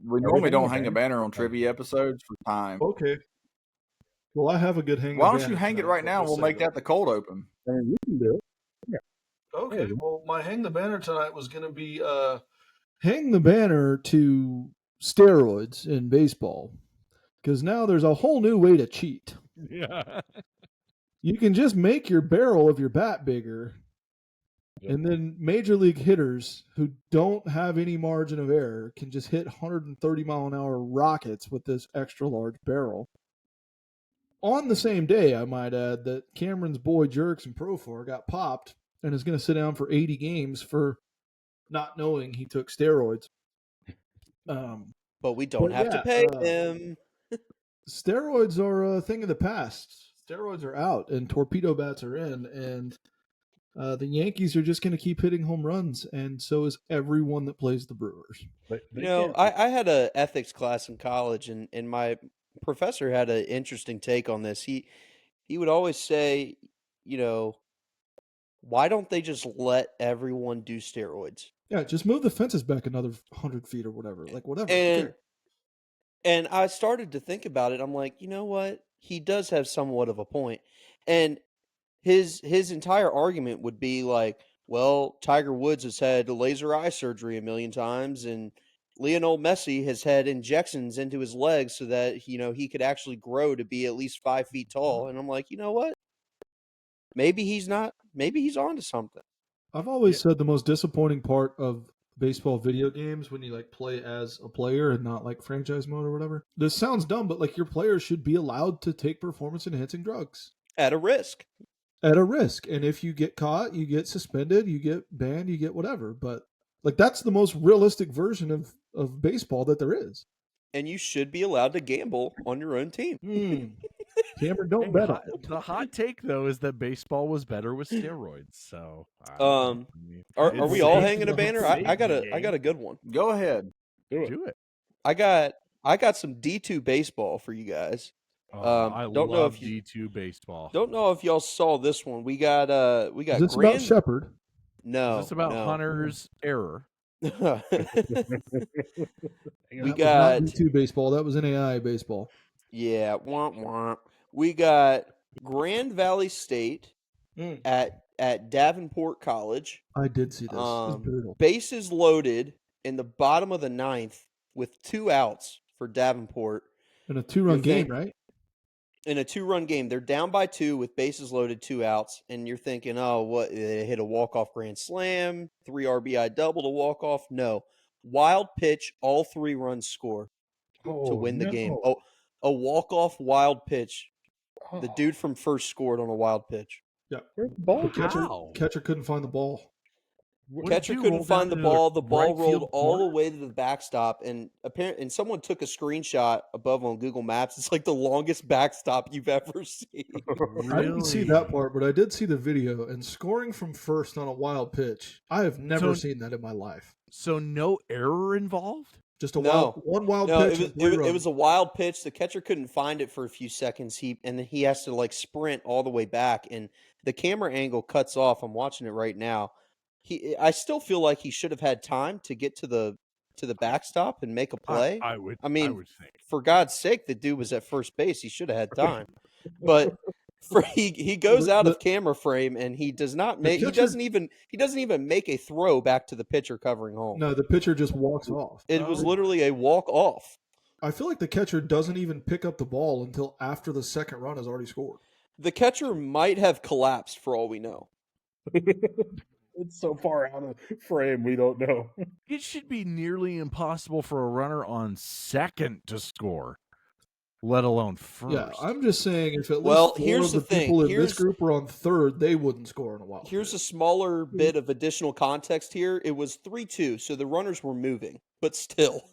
We normally don't hang a banner on trivia episodes for time. Okay. Well, I have a good hang. Why don't you hang it right now? We'll make that the cold open. I mean, you can do it. Yeah. Okay. Well, my hang the banner tonight was going to be hang the banner to steroids in baseball, because now there's a whole new way to cheat. Yeah. You can just make your barrel of your bat bigger, and then major league hitters who don't have any margin of error can just hit 130 mile an hour rockets with this extra large barrel. On the same day, I might add that Cameron's boy Jerks and Profar got popped and is going to sit down for 80 games for not knowing he took steroids. But we don't have to pay him. Steroids are a thing of the past. Steroids are out, and torpedo bats are in, and the Yankees are just going to keep hitting home runs, and so is everyone that plays the Brewers. I had an ethics class in college, and my professor had an interesting take on this. He would always say, why don't they just let everyone do steroids? Yeah, just move the fences back another 100 feet or whatever. Like, whatever. And I started to think about it. I'm like, you know what? He does have somewhat of a point. And his entire argument would be like, well, Tiger Woods has had laser eye surgery 1 million times, and Lionel Messi has had injections into his legs so that, he could actually grow to be at least 5 feet tall. And I'm like, you know what? Maybe he's onto something. I've always said the most disappointing part of baseball video games when you like play as a player and not like franchise mode or whatever. This sounds dumb, but like your players should be allowed to take performance enhancing drugs. At a risk. And if you get caught, you get suspended, you get banned, you get whatever. But like that's the most realistic version of baseball that there is. And you should be allowed to gamble on your own team. Cameron, don't bet on it. The hot take though is that baseball was better with steroids. So are we all hanging a banner? I got a good one. Go ahead. Do it. I got some D2 baseball for you guys. I love D2 baseball. Don't know if y'all saw this one. We got Is this about Shepard? No. Is this about Hunter's error? We got D2 baseball. That was NAI baseball. Yeah, womp womp. We got Grand Valley State at Davenport College. I did see this. It's brutal. Bases loaded in the bottom of the 9th with 2 outs for Davenport. In a 2-run game, right? In a 2-run game. They're down by 2 with bases loaded, 2 outs, and you're thinking, oh, what? They hit a walk-off grand slam, 3 RBI double to walk off? No. Wild pitch, all 3 runs score to win the game. Oh, a walk-off wild pitch. The dude from first scored on a wild pitch. Yeah. Catcher couldn't find the ball. Catcher couldn't find the ball. The ball rolled all the way to the backstop, and someone took a screenshot above on Google Maps. It's like the longest backstop you've ever seen. Really? I didn't see that part, but I did see the video. And scoring from first on a wild pitch, I have never seen that in my life. So no error involved? Just one wild pitch. It was a wild pitch. The catcher couldn't find it for a few seconds. He has to like sprint all the way back, and the camera angle cuts off. I'm watching it right now. I still feel like he should have had time to get to the backstop and make a play. I would think. For God's sake, the dude was at first base. He should have had time. But he goes out of camera frame and he does not make. He doesn't even make a throw back to the pitcher covering home. No, the pitcher just walks off. It was literally a walk off. I feel like the catcher doesn't even pick up the ball until after the second run has already scored. The catcher might have collapsed for all we know. It's so far out of frame, we don't know. It should be nearly impossible for a runner on second to score, let alone first. Yeah, I'm just saying if at least here's the thing. People in this group were on third, they wouldn't score in a while. Here's a smaller bit of additional context here. It was 3-2, so the runners were moving, but still.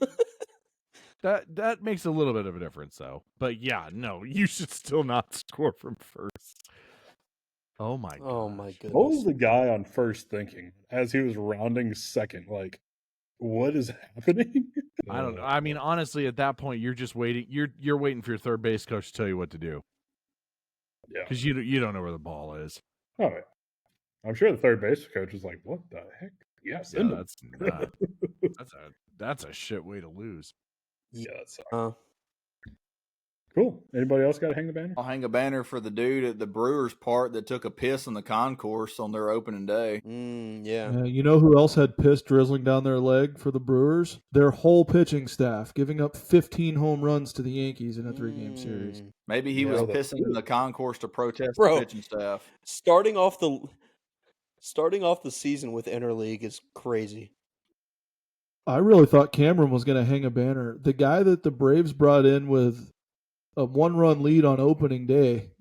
That makes a little bit of a difference, though. But yeah, no, you should still not score from first. Oh my goodness. What was the guy on first thinking as he was rounding second? Like, what is happening? I don't know. I mean, honestly, at that point, you're just waiting. You're waiting for your third base coach to tell you what to do. Yeah, because you don't know where the ball is. Oh, yeah. I'm sure the third base coach was like, "What the heck?" Yes, yeah, that's a shit way to lose. Yeah, that sucks. Cool. Anybody else got to hang the banner? I'll hang a banner for the dude at the Brewers part that took a piss in the concourse on their opening day. Yeah. You know who else had piss drizzling down their leg for the Brewers? Their whole pitching staff, giving up 15 home runs to the Yankees in a 3-game series. Maybe he was pissing in the concourse to protest the pitching staff. Starting off the season with interleague is crazy. I really thought Cameron was going to hang a banner. The guy that the Braves brought in with a 1-run lead on opening day,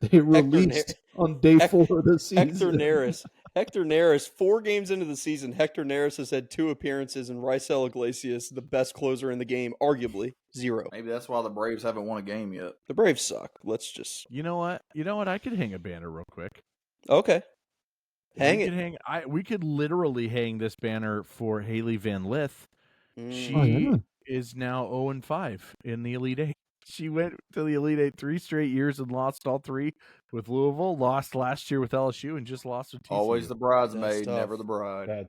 they released on day 4 of the season. Hector Neris, 4 games into the season, Hector Neris has had 2 appearances, and Raisel Iglesias, the best closer in the game, arguably 0. Maybe that's why the Braves haven't won a game yet. The Braves suck. Let's just. You know what? I could hang a banner real quick. Okay. We could literally hang this banner for Haley Van Lith. She is now 0-5 in the Elite Eight. She went to the Elite Eight 3 straight years and lost all 3 with Louisville, lost last year with LSU, and just lost with TCU. Always the bridesmaid, never the bride.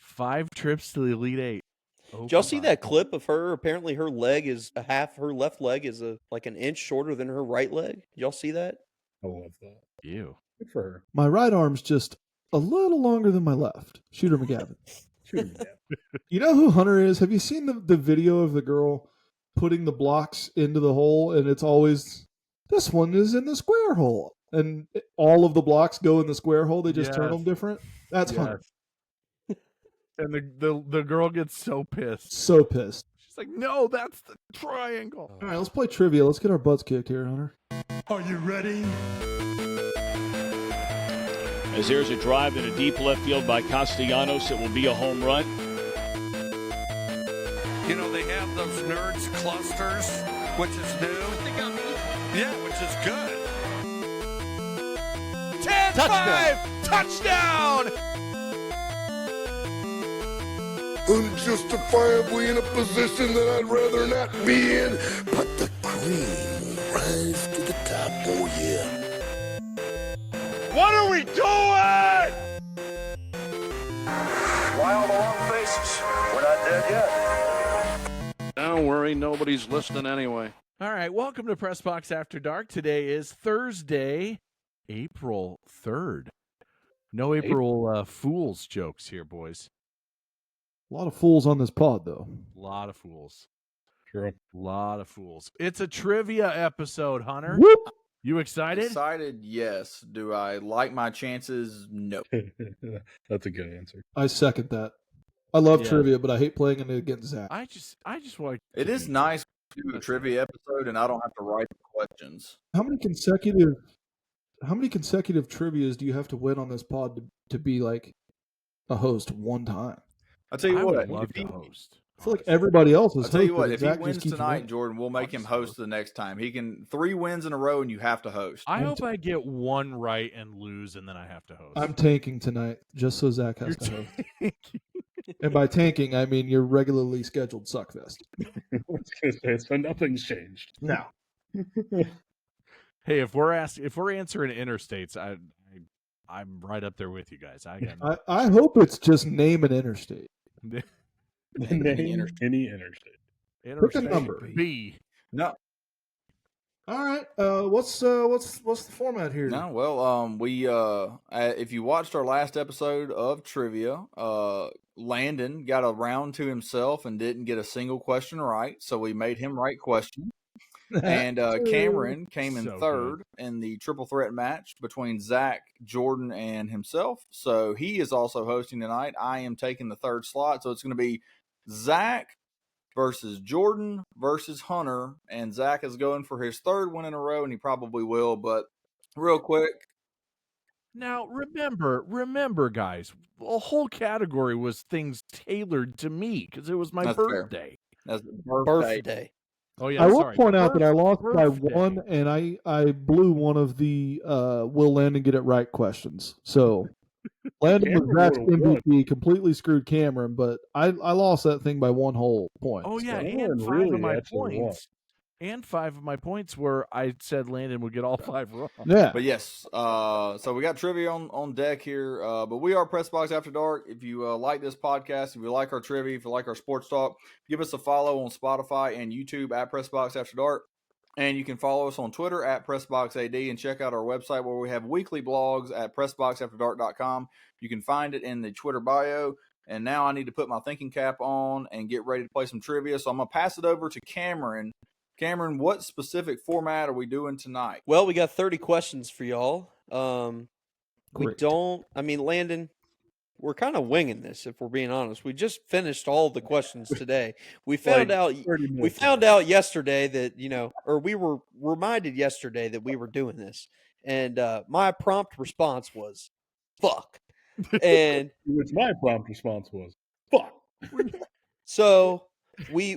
5 trips to the Elite Eight. Did y'all see that clip of her? Apparently her leg is her left leg is like an inch shorter than her right leg. Y'all see that? I love that. Ew. Good for her. My right arm's just a little longer than my left. Shooter McGavin. You know who Hunter is? Have you seen the video of the girl putting the blocks into the hole, and it's always, this one is in the square hole, and all of the blocks go in the square hole, they just turn them different? That's Hunter. And the girl gets so pissed. So pissed. She's like, no, that's the triangle. All right, let's play trivia. Let's get our butts kicked here, Hunter. Are you ready? As there's a drive in a deep left field by Castellanos, it will be a home run. You know, they have those nerds clusters, which is new. Yeah, which is good. 10-5! Touchdown! Unjustifiably in a position that I'd rather not be in, but the cream will rise to the top, oh yeah. What are we doing? Why all the long faces? We're not dead yet. Don't worry, nobody's listening anyway. All right, welcome to Press Box After Dark. Today is Thursday, April 3rd. No April Fool's jokes here, boys. A lot of fools on this pod, though. A lot of fools. Sure. A lot of fools. It's a trivia episode, Hunter. Whoop! You excited? Excited, yes. Do I like my chances? No. That's a good answer. I second that. I love trivia, but I hate playing it against Zach. I just want. It is nice to do a trivia episode, and I don't have to write the questions. How many consecutive trivias do you have to win on this pod to be like a host one time? I'll tell you I what. would love to host. I feel like everybody else is. I'll tell you what. If he Zach wins just keeps tonight, winning. Jordan, we'll make him host the next time. He can 3 wins in a row, and you have to host. I hope I get 1 right and lose, and then I have to host. I'm tanking tonight just so Zach has to host. And by tanking, I mean your regularly scheduled suckfest. So nothing's changed. No. Hey, if we're answering interstates, I'm right up there with you guys. I hope it's just name an interstate. Any interstate. Pick a number. B. No. All right. What's the format here? No. Well, we if you watched our last episode of trivia, Landon got a round to himself and didn't get a single question right, so we made him write questions. And Cameron came in third in the triple threat match between Zach, Jordan, and himself. So he is also hosting tonight. I am taking the third slot. So it's going to be Zach versus Jordan versus Hunter. And Zach is going for his 3rd win in a row, and he probably will. But real quick. Now, remember, guys, the whole category was things tailored to me because it was my birthday. That's birthday. Oh yeah, I will point out that I lost by 1, and I blew one of the will Landon get it right questions. So Landon was Zach's MVP, completely screwed Cameron, but I lost that thing by 1 whole point. Oh yeah, so and 5 of my points. And 5 of my points were I said Landon would get all 5 wrong. Yeah. But yes, so we got trivia on deck here. But we are Press Box After Dark. If you like this podcast, if you like our trivia, if you like our sports talk, give us a follow on Spotify and YouTube at Press Box After Dark. And you can follow us on Twitter at PressBoxAD and check out our website where we have weekly blogs at PressBoxAfterDark.com. You can find it in the Twitter bio. And now I need to put my thinking cap on and get ready to play some trivia. So I'm going to pass it over to Cameron. Cameron, what specific format are we doing tonight? Well, we got 30 questions for y'all. Great. Landon, we're kind of winging this, if we're being honest. We just finished all the questions today. We found out yesterday that, or we were reminded yesterday that we were doing this. And my prompt response was, fuck. And which my prompt response was, fuck. So we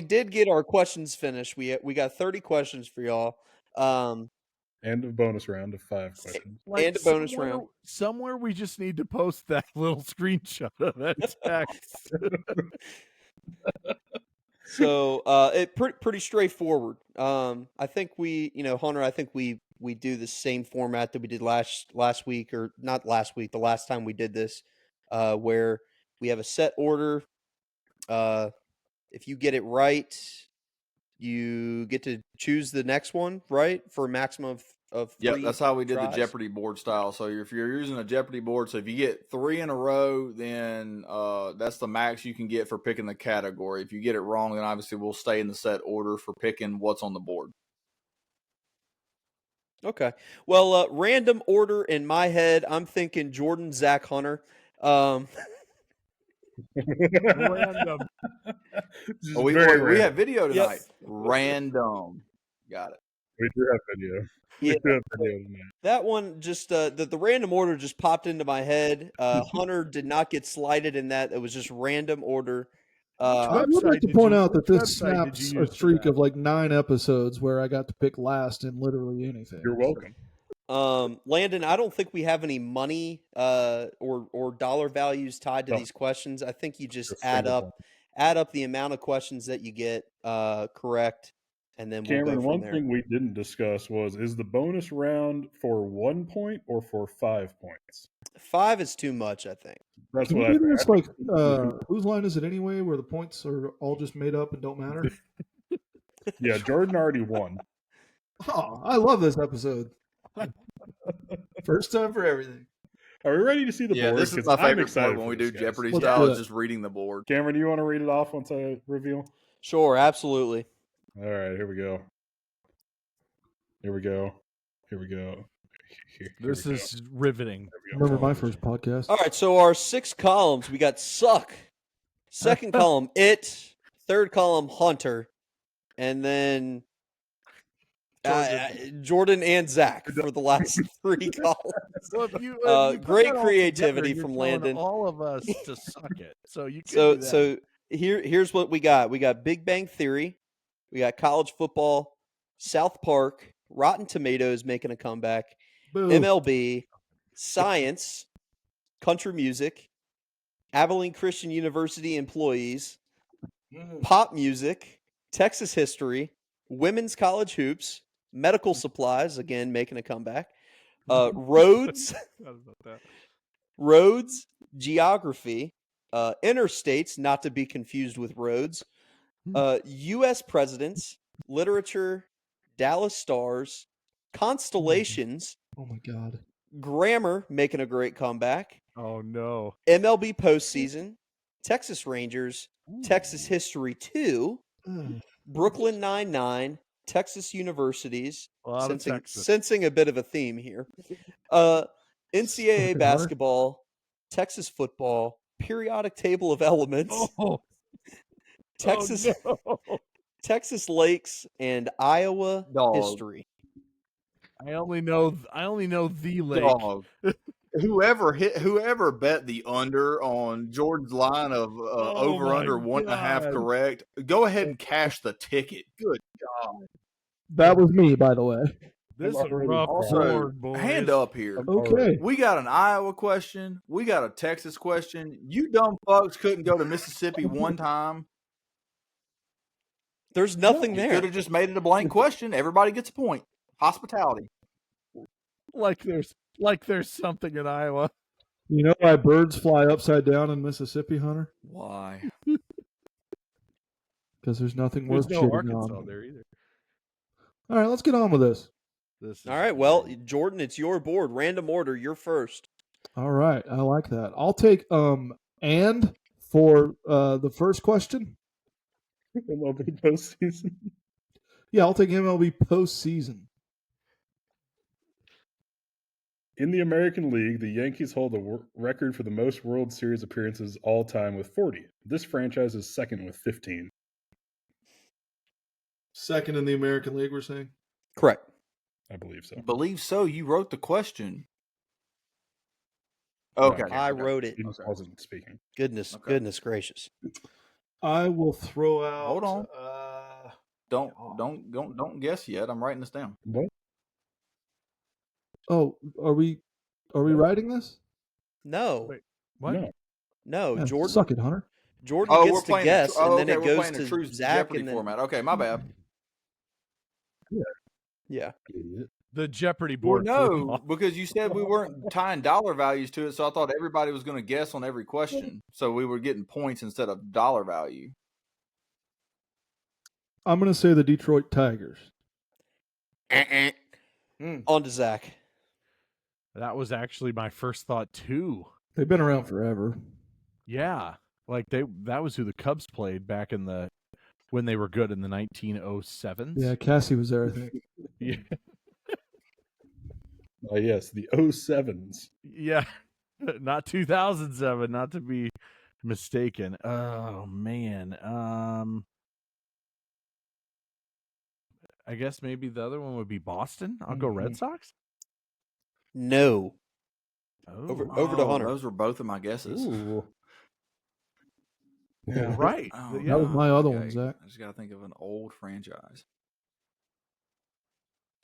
did get our questions finished. We got 30 questions for y'all. And a bonus round of 5 questions. And a bonus round. Somewhere we just need to post that little screenshot of that text. So it pretty straightforward. I think Hunter, I think we do the same format that we did last week, or not last week, the last time we did this, where we have a set order. If you get it right, you get to choose the next one, right? For a maximum of 3 Yep, that's how we did tries. the Jeopardy board style. So if you're using a Jeopardy board, so if you get 3 in a row, then that's the max you can get for picking the category. If you get it wrong, then obviously we'll stay in the set order for picking what's on the board. Okay. Well, random order in my head, I'm thinking Jordan, Zach, Hunter. Random. We have video tonight. Yep. Random. Got it. We do have video. Yeah. We do have video tonight. That one just the random order just popped into my head. Hunter did not get slighted in that. It was just random order. I would like to point out that this snaps a streak of like 9 episodes where I got to pick last in literally anything. You're welcome. Landon, I don't think we have any money or dollar values tied to these questions. I think you just add up the amount of questions that you get correct, and then we'll go from one there. thing we didn't discuss is the bonus round for 1 point or for 5 points? 5 is too much, I think. That's Can what we I do this think. like whose line is it anyway, where the points are all just made up and don't matter? Yeah, Jordan already won. Oh, I love this episode. First time for everything. Are we ready to see the board? This is my favorite part when we do Jeopardy style, is just reading the board. Cameron, do you want to read it off once I reveal? Sure, absolutely. All right, here we go. This is riveting. Remember my first podcast? All right, so our 6 columns, we got suck. Second column, it. Third column, Hunter. And then Jordan and Zach for the last 3 columns. Well, if you great creativity from Landon. All of us to suck it. So you can do that. So here's what we got. We got Big Bang Theory. We got college football, South Park, Rotten Tomatoes making a comeback, MLB, science, country music, Abilene Christian University employees, pop music, Texas history, women's college hoops, medical supplies, again making a comeback, roads, geography, interstates, not to be confused with roads, U.S. presidents, literature, Dallas Stars, constellations. Oh my God. Grammar making a great comeback. Oh no. MLB postseason, Texas Rangers, Texas History 2, Brooklyn Nine-Nine, Texas Universities. Sensing a bit of a theme here. NCAA basketball, Texas football, periodic table of elements. Texas, Texas Lakes, and Iowa history. I only know the lake. Dog. Whoever bet the under on Jordan's line of over under 1.5 correct, go ahead and cash the ticket. Good God. That was me, by the way. This is a rough board, boys. Hand up here. Okay. We got an Iowa question. We got a Texas question. You dumb fucks couldn't go to Mississippi one time. There's nothing You there. could have just made it a blank question. Everybody gets a point. Hospitality. Like there's something in Iowa. You know why birds fly upside down in Mississippi, Hunter? Why? Because there's nothing There's worth no shitting Arkansas on. there either. All right, let's get on with this. All right, well, Jordan, it's your board. Random order, you're first. All right, I like that. I'll take and for the first question. MLB postseason. Yeah, I'll take MLB postseason. In the American League, the Yankees hold the record for the most World Series appearances all time with 40. This franchise is second with 15. Second in the American League, we're saying? Correct. I believe so. Believe so. You wrote the question. Okay. I wrote it. He wasn't speaking. Goodness gracious. I will throw out. Hold on. Don't guess yet. I'm writing this down. What? Oh, are we writing this? No. Wait, what? No, Yeah, Jordan. Suck it, Hunter. Jordan we're gets to playing guess, and then it we're goes playing to a true Zach, Jeopardy and then format. Okay, my bad. yeah. The Jeopardy Well, board. flew no, off. because you said we weren't tying dollar values to it, so I thought everybody was going to guess on every question. So we were getting points instead of dollar value. I'm going to say the Detroit Tigers. On to Zach. That was actually my first thought too. They've been around forever. Yeah, like that was who the Cubs played back in when they were good in the 1907s. Yeah, Cassie was there, I think. Yeah. Yes, the 07s. Yeah, not 2007, not to be mistaken. Oh man, I guess maybe the other one would be Boston. I'll go Red Sox. No. Oh, Over to Hunter. Those were both of my guesses. Ooh. Yeah. right. Oh, Yeah. That was my other one, okay. Zach. I just got to think of an old franchise.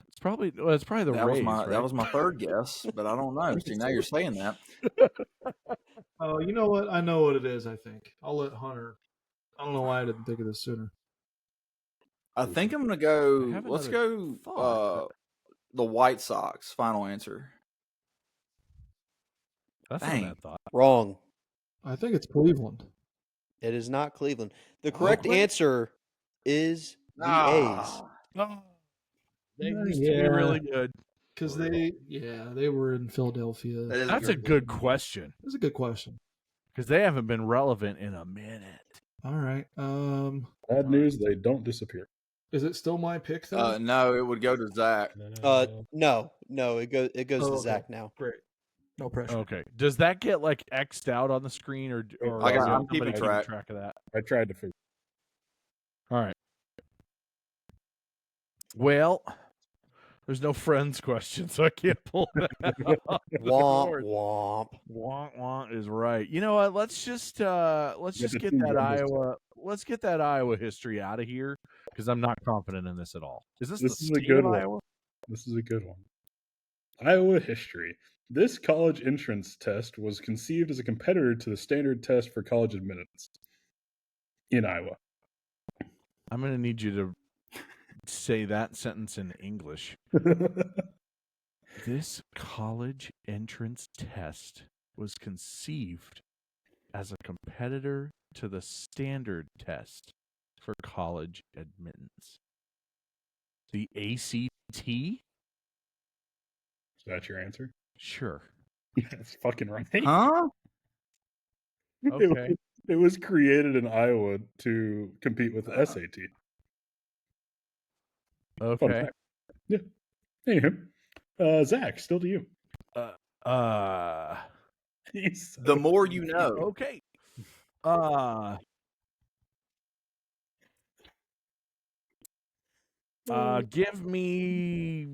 It's probably the Rays. Right? That was my third guess, but I don't know. See, now you're saying that. Oh, you know what? I know what it is, I think. I'll let Hunter. I don't know why I didn't think of this sooner. I think I'm going to go. have Let's another go thought, the White Sox. Final answer. That's Dang. what I thought. Wrong. I think it's Cleveland. It is not Cleveland. The correct answer is the A's. Oh, they Yeah. used to be really good. Because they were in Philadelphia. That's a good question That's a good question. because they haven't been relevant in a minute. All right. Bad news, they don't disappear. Is it still my pick though? No, it would go to Zach. No, it goes to okay. Zach now. Great. No pressure. Okay, does that get like X'd out on the screen or I'm keeping somebody track. of that? I tried to figure. All right. Well, there's no friends question, so I can't pull that out. Womp womp. Wonk wonk is right. You know what? Let's just get that Iowa history out of here because I'm not confident in this at all. Is this This the is a state good of one. Iowa? This is a good one. Iowa history. This college entrance test was conceived as a competitor to the standard test for college admittance in Iowa. I'm going to need you to say that sentence in English. This college entrance test was conceived as a competitor to the standard test for college admittance. The ACT? Is that your answer? Sure. That's fucking right. Huh? Okay. It was created in Iowa to compete with the SAT. Fun Okay. fact. Yeah. Anywho, Zach, still to you. He's so The more you know. Okay. Give me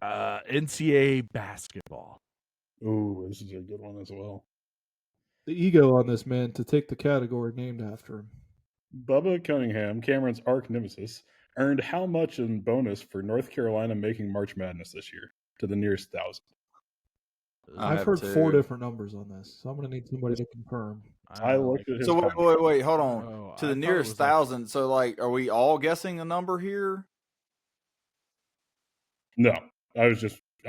NCAA basketball. Ooh, this is a good one as well. The ego on this man to take the category named after him. Bubba Cunningham, Cameron's arch nemesis, earned how much in bonus for North Carolina making March Madness this year to the nearest 1,000? I've have heard 4 too. different numbers on this, so I'm going to need somebody to confirm. I looked at his So contract. wait, hold on. Oh, To I the thought it nearest was like- 1,000. So, like, are we all guessing a number here? No, I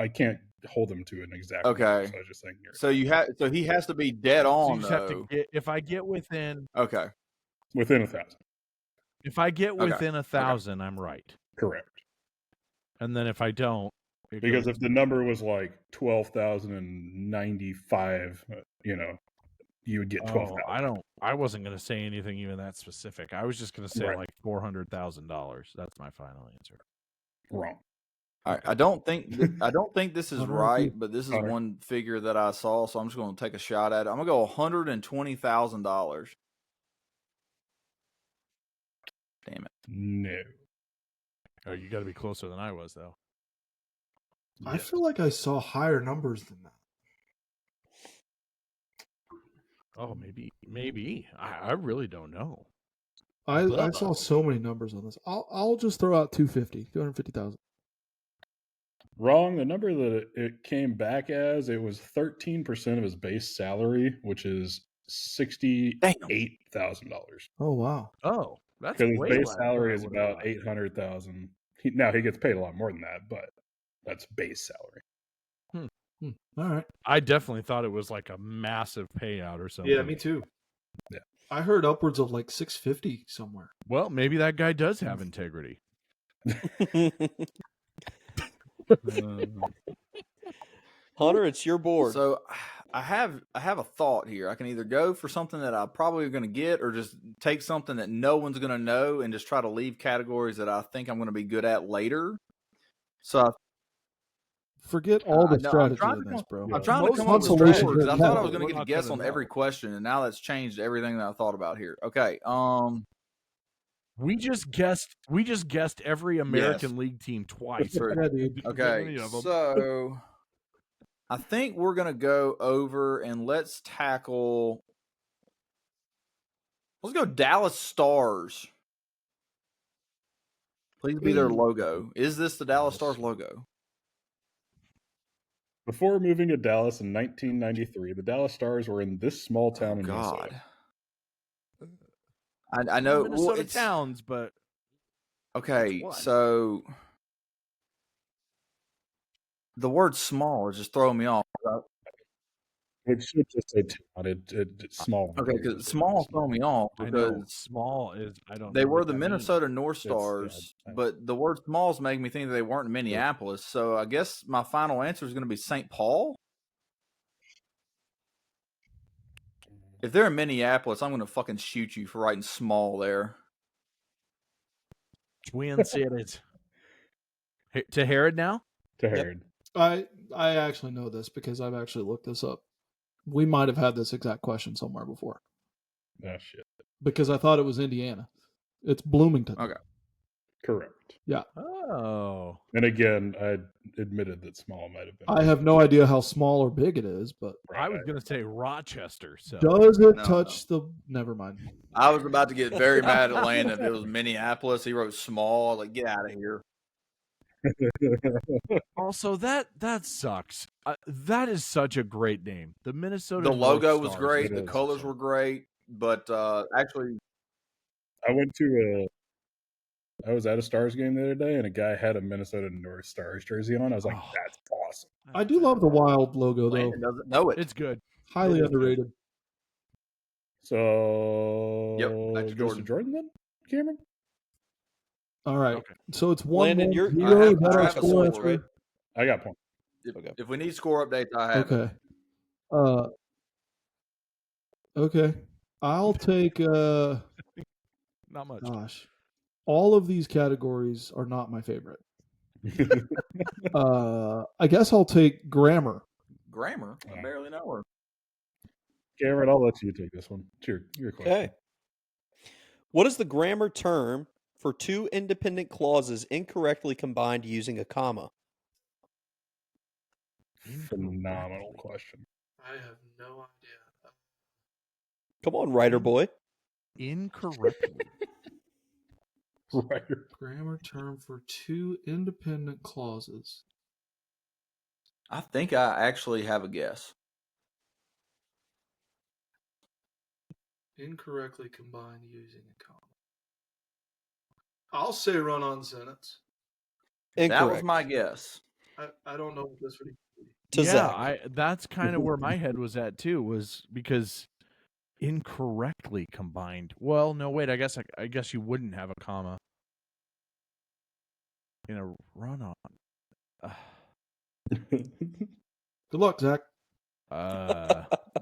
can't hold him to an exact number, Okay. so I was just saying here. So he has to be dead So on you just have to though. get, if I get within Okay. Within 1,000. If I get Okay. within 1,000, I'm right. Correct. And then if I don't, Because if the number was like 12,095, you would get 12,000. I wasn't going to say anything even that specific. I was just going to say Right. like $400,000. That's my final answer. Wrong. All right. I don't think this is right, but this is Hunter. one figure that I saw, so I'm just going to take a shot at it. I'm going to go $120,000. Damn it. No. Oh, you got to be closer than I was, though. I feel like I saw higher numbers than that. Oh, maybe. I really don't know. I saw so many numbers on this. I'll just throw out 250,000. Wrong. The number that it came back as, it was 13% of his base salary, which is $68,000. Oh wow. Oh, that's Because his way base less salary than is I would've about thought. $800,000. Now he gets paid a lot more than that, but that's base salary. All right. I definitely thought it was like a massive payout or something. Yeah, me too. Yeah. I heard upwards of like 650 somewhere. Well, maybe that guy does have integrity. Hunter, it's your board. So I have a thought here. I can either go for something that I probably going to get, or just take something that no one's going to know and just try to leave categories that I think I'm going to be good at later. So Forget all the no, strategy in this, bro. I'm trying to come up with a Consolation strategy because I thought I was here. going to get a guess on every question, and now that's changed everything that I thought about here. Okay. We just guessed every American League team twice. Yeah, dude. Okay, so I think we're gonna go over and let's go Dallas Stars. Please be their logo. Is this the Dallas Stars logo? Before moving to Dallas in 1993, the Dallas Stars were in this small town in Minnesota. I know Minnesota towns, but okay, so the word "small" is just throwing me off. It should just say town. It's small. Okay, because small is throwing me off I know because small is I don't. they know were what the that Minnesota means. North Stars, but the word "smalls" make me think that they weren't in Minneapolis. So I guess my final answer is going to be St. Paul. If they're in Minneapolis, I'm going to fucking shoot you for writing "small" there. Twin Cities. To Herod now? To Herod. I actually know this because I've actually looked this up. We might have had this exact question somewhere before. Oh shit. Because I thought it was Indiana. It's Bloomington. Okay. Correct. Yeah. Oh. And again, I admitted that small might have been. I have no idea how small or big it is, but I was going to say Rochester. So does it touch the? Never mind. I was about to get very mad at Landon if it was Minneapolis. He wrote "small." Like, get out of here. Also, that sucks. That is such a great name. The Minnesota. The logo North was Stars. great. The colors were great, but actually, I was at a Stars game the other day, and a guy had a Minnesota North Stars jersey on. I was like, "That's awesome." I do love the Wild logo though. Landon doesn't know it. It's good. Highly underrated. So Yep, goes to Jordan then, Cameron. All right. Okay. So it's 1-1. Landon, you're- Zero. I Is that have our a score score, after? right? I got points. If we need score updates, I have. Okay. Okay. I'll take Not much. gosh. All of these categories are not my favorite. I guess I'll take grammar. Grammar. I barely know her. Cameron, I'll let you take this one. It's your question. Okay. What is the grammar term for two independent clauses incorrectly combined using a comma? Phenomenal question. I have no idea. Come on, writer boy. Incorrectly. Right. Grammar term for two independent clauses. I think I actually have a guess. Incorrectly combined using a comma. I'll say run-on sentence. Incorrect. That was my guess. I don't know what this would be. To Zach. That's kind of where my head was at too, was because incorrectly combined. Well, no, wait. I guess you wouldn't have a comma in a run-on. Good luck, Zach.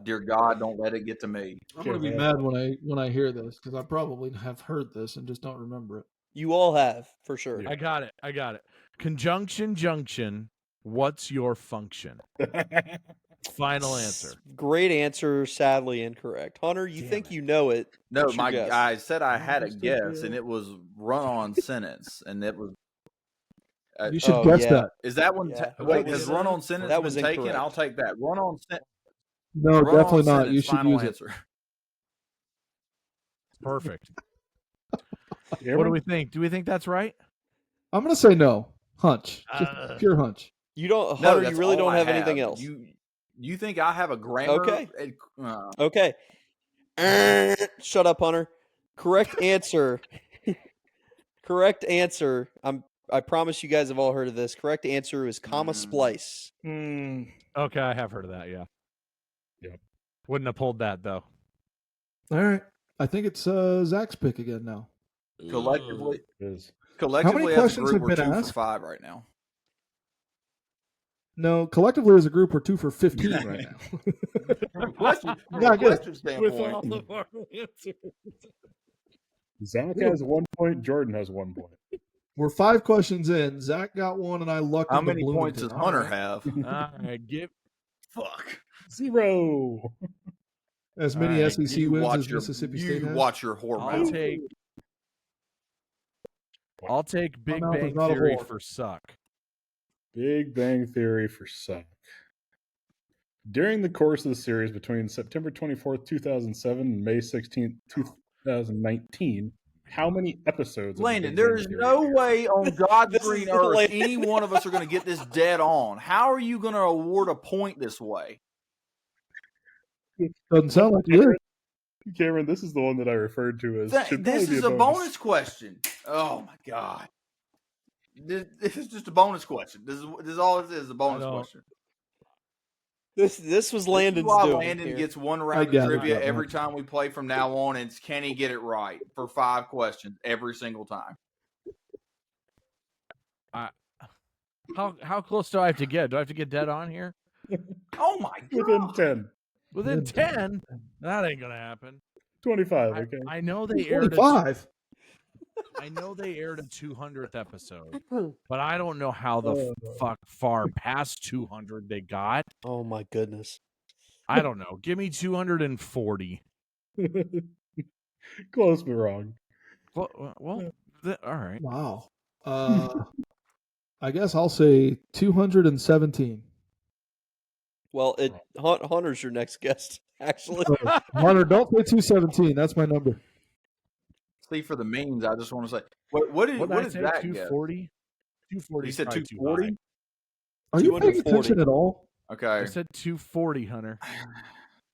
Dear God, don't let it get to me. I'm gonna be mad when I hear this because I probably have heard this and just don't remember it. You all have, for sure. I got it. Conjunction junction. What's your function? Final answer. Great answer. Sadly incorrect. Hunter, you think you know it? No, What's your guess? I said I had a guess, and it was run-on sentence, and it was. You should guess that. Is that one? Yeah, wait, that has was- run-on sentence that been was taken? incorrect. I'll take that. Run-on sentence. No, Run-on definitely not. sentence, You should final use answer. Perfect. Cameron? What do we think? Do we think that's right? I'm gonna say no. Hunch. Just pure hunch. You don't, No, Hunter. that's You really all don't I have anything else. You think I have a grammar? Okay. Uh, Okay. Shut up, Hunter. Correct answer. Correct answer. I promise you guys have all heard of this. Correct answer is comma splice. Okay, I have heard of that. Yeah. Yep. Wouldn't have pulled that though. All right. I think it's Zach's pick again now. collectively, It is. collectively as a questions group, have we're been 2 asked? for 5 right now. No, collectively as a group, we're 2 for 15 right now. From a question, Not good. standpoint, Zach has 1 point. Jordan has 1 point. We're 5 questions in. Zach got 1, and I lucked how into many points Bloomington. does Hunter All right. have? All right, Fuck. 0. As many All right, SEC You wins watch as your Mississippi you State has. watch your whore I'll mouth. take Big mouth is Bang not a Theory whore. for suck. Big Bang Theory for suck. During the course of the series between September 24th, 2007 and May 16th, 2019, how many episodes of Landon, Big there Bang is Theory no aired? way on God's This green is earth Landon. any one of us are going to get this dead on. How are you going to award a point this way? Doesn't sound like you. Cameron, this is the one that I referred to as. should This probably is be a bonus question. Oh my God. This is just a bonus question. This is all it is, a bonus question. This was Landon's This is why doing Landon here. gets one I round of get it, trivia yeah. every time we play from now on, and it's can he get it right for 5 questions every single time. How close do I have to get? Do I have to get dead on here? Oh my God. Within 10. Within 10? That ain't gonna happen. 25, okay? I know they aired 25. I know they aired a 200th episode, but I don't know how the fuck far past 200 they got. Oh my goodness. I don't know. Give me 240. Close but wrong. Well, all right. Wow. I guess I'll say 217. Well, Hunter's your next guest, actually. Hunter, don't say 217. That's my number. See, for the memes, I just want to say, what did I that say? guess? 240? 240. He said is probably too 240? high. Are you paying 240. attention at all? Okay. I said 240, Hunter.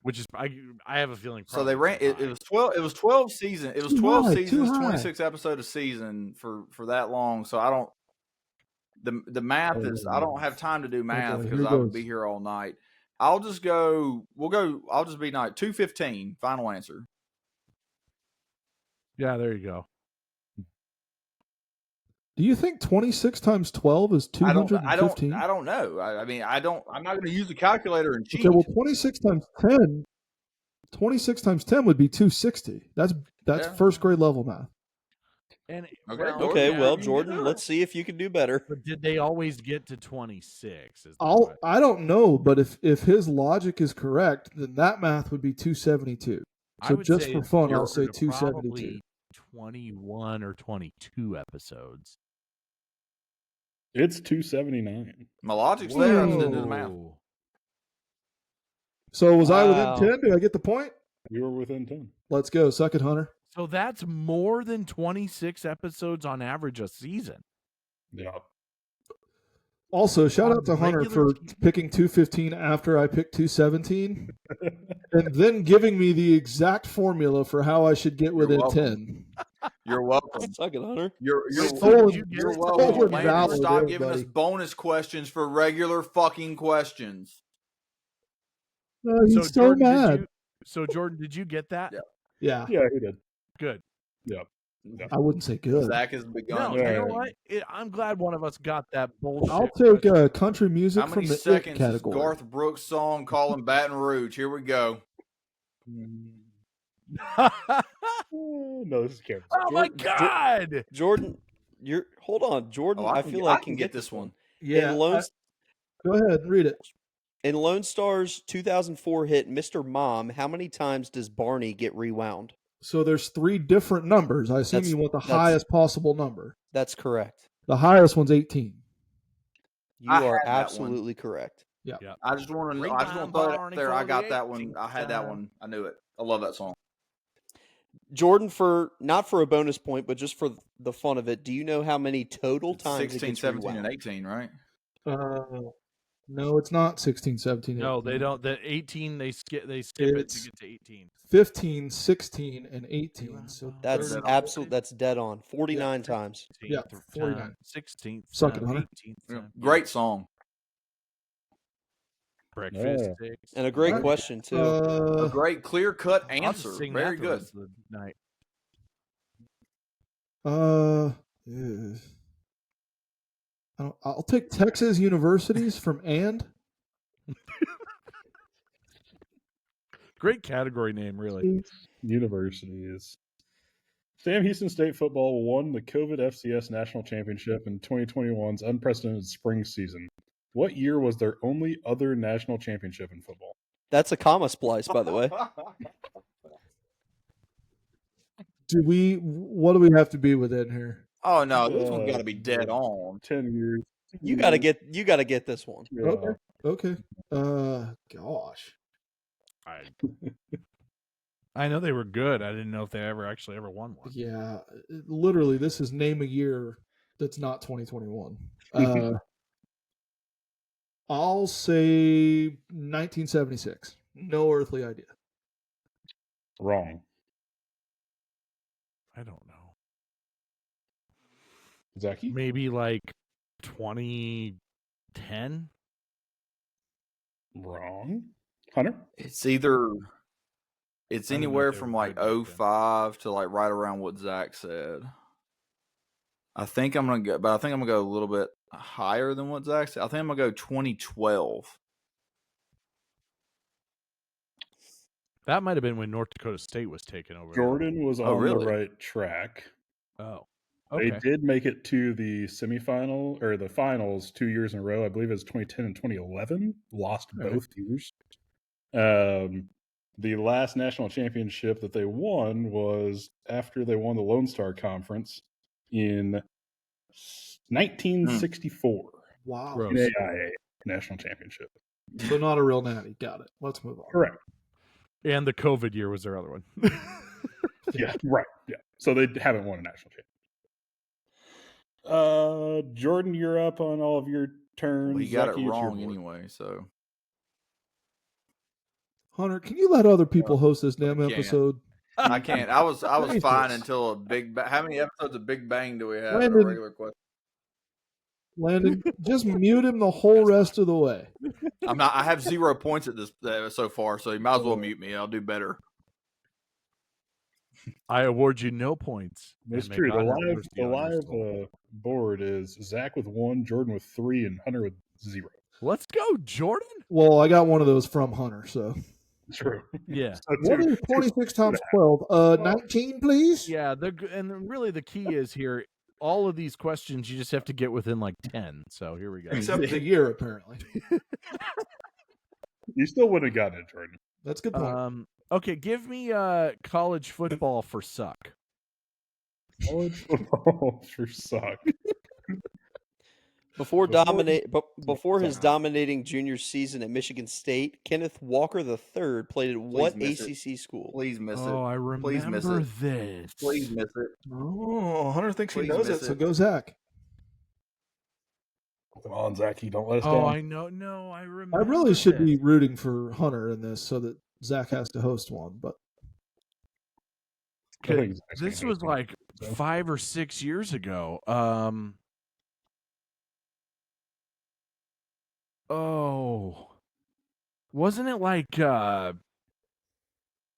Which is I have a feeling. So they probably ran. too It high. was 12. It was 12 seasons. It was Too 12 high, too seasons, high. 26 episodes a season for that long. So I don't. The math is. I don't have time to do math boy, because here I would goes. be here all night. I'll just go. We'll go. I'll just be night 215. Final answer. Yeah, there you go. Do you think 26 times 12 is 215? I don't know. I mean, I don't. I'm not going to use the calculator and cheat. Okay, well, 26 times 10. 26 times 10 would be 260. That's Yeah. first grade level math. And Okay, well, Jordan, Okay, yeah, well, you can Jordan, do it. let's see if you can do better. but did they always get to 26? Is the I question. don't know, but if his logic is correct, then that math would be 272. I So would just say for it's fun, I'll closer say to 272. probably 21 or 22 episodes. It's 279. My logic's there. I just didn't do the math. Whoa. So was I Wow. within 10? Do I get the point? You were within 10. Let's go. Suck it, Hunter. So that's more than 26 episodes on average a season. Yeah. Also, shout out to Hunter regular for picking 215 after I picked 217, and then giving me the exact formula for how I should get within welcome. 10. You're welcome. Suck it, Hunter. You're Stolen- you're stolen welcome. Landon, valor stop there, giving us buddy. bonus questions for regular fucking questions. He's so Jordan, mad. Jordan, did you get that? Yeah. Yeah, he did. Good. Yeah. I wouldn't say good. Zach has begun. No, you know what? I'm glad one of us got that bullshit. I'll take country music How many from the seconds it is category. Garth Brooks' song calling Baton Rouge? Here we go. No, this is Karen. Oh my God, Jordan, hold on, Jordan. I feel like can get this one. Yeah. Go ahead, read it. In Lone Star's 2004 hit "Mr. Mom," how many times does Barney get rewound? So there's 3 different numbers. I assume you want the highest possible number. That's correct. The highest one's 18. You are absolutely correct. Yeah. I just want to know. I just want to put it out there. I got that one. I had that one. I knew it. I love that song. Jordan, not for a bonus point, but just for the fun of it, do you know how many total times 16, 17, and 18, right? No, it's not 16, 17, 18. No, they don't. The 18, they skip it to get to 18. 15, 16, and 18. So that's absolute. That's dead on. 49 times. Yeah, 49. 16th. Suck it, Hunter. 18th. Great song. Breakfast. And a great question, too. A great clear-cut answer. Sing Very that the good. rest of the night. I'll take Texas universities from and. Great category name, really. Universities. Sam Houston State football won the COVID FCS National Championship in 2021's unprecedented spring season. What year was their only other national championship in football? That's a comma splice, by the way. What do we have to be within here? Oh no, this one's got to be dead on. 10 years. You gotta get this one. Yeah. Okay. Gosh. I know they were good. I didn't know if they ever won one. Yeah, literally, this is name a year that's not 2021. I'll say 1976. No earthly idea. Wrong. I don't know. Zachy? Maybe like 2010. Wrong. Hunter? It's either. It's I didn't know anywhere they from were like good back 05 to like right around what Zach said. I think I'm gonna go a little bit higher than what Zach said. I think I'm gonna go 2012. That might have been when North Dakota State was taken over. Jordan was on really? the right track. Oh, okay. They did make it to the semifinal or the finals 2 years in a row. I believe it was 2010 and 2011. Lost both years. The last national championship that they won was after they won the Lone Star Conference in 1964. Wow. Gross. NAIA national championship. So not a real natty. Got it. Let's move on. Correct. And the COVID year was their other one. Yeah, right. Yeah. So they haven't won a national championship. Jordan, you're up on all of your turns. Well, he got Zachy, it it's your wrong board. anyway, so. Hunter, can you let other people host this damn can't. episode? I can't. I was Jesus. fine until a Big Bang. How many episodes of Big Bang do we have? In Landon. a regular question. Landon, just mute him the whole rest of the way. I'm not. I have 0 points at this so far, so you might as well mute me. I'll do better. I award you no points. That's and may true. God have The mercy on your soul. live board is Zach with 1, Jordan with 3, and Hunter with 0. Let's go, Jordan. Well, I got one of those from Hunter, so. True. Yeah. So What is 26 times 12? 19, please? Yeah, and really the key is here, all of these questions you just have to get within like 10. So here we go. Except the year, apparently. You still wouldn't have gotten it, Jordan. That's a good point. Okay, give me college football for suck. College football for suck. Before his dominating junior season at Michigan State, Kenneth Walker III played at what ACC school? Please miss it. Oh, I Please miss remember it. this. Please miss it. Oh, Hunter thinks he Please knows miss it, so it. go Zach. Come on, Zachy, don't let us Oh, down. I know. No, I remember. I really should this. be rooting for Hunter in this so that Zach has to host one, but I think Zach's This gonna was host like one, so. 5 or 6 years ago. Oh, wasn't it like? Oh,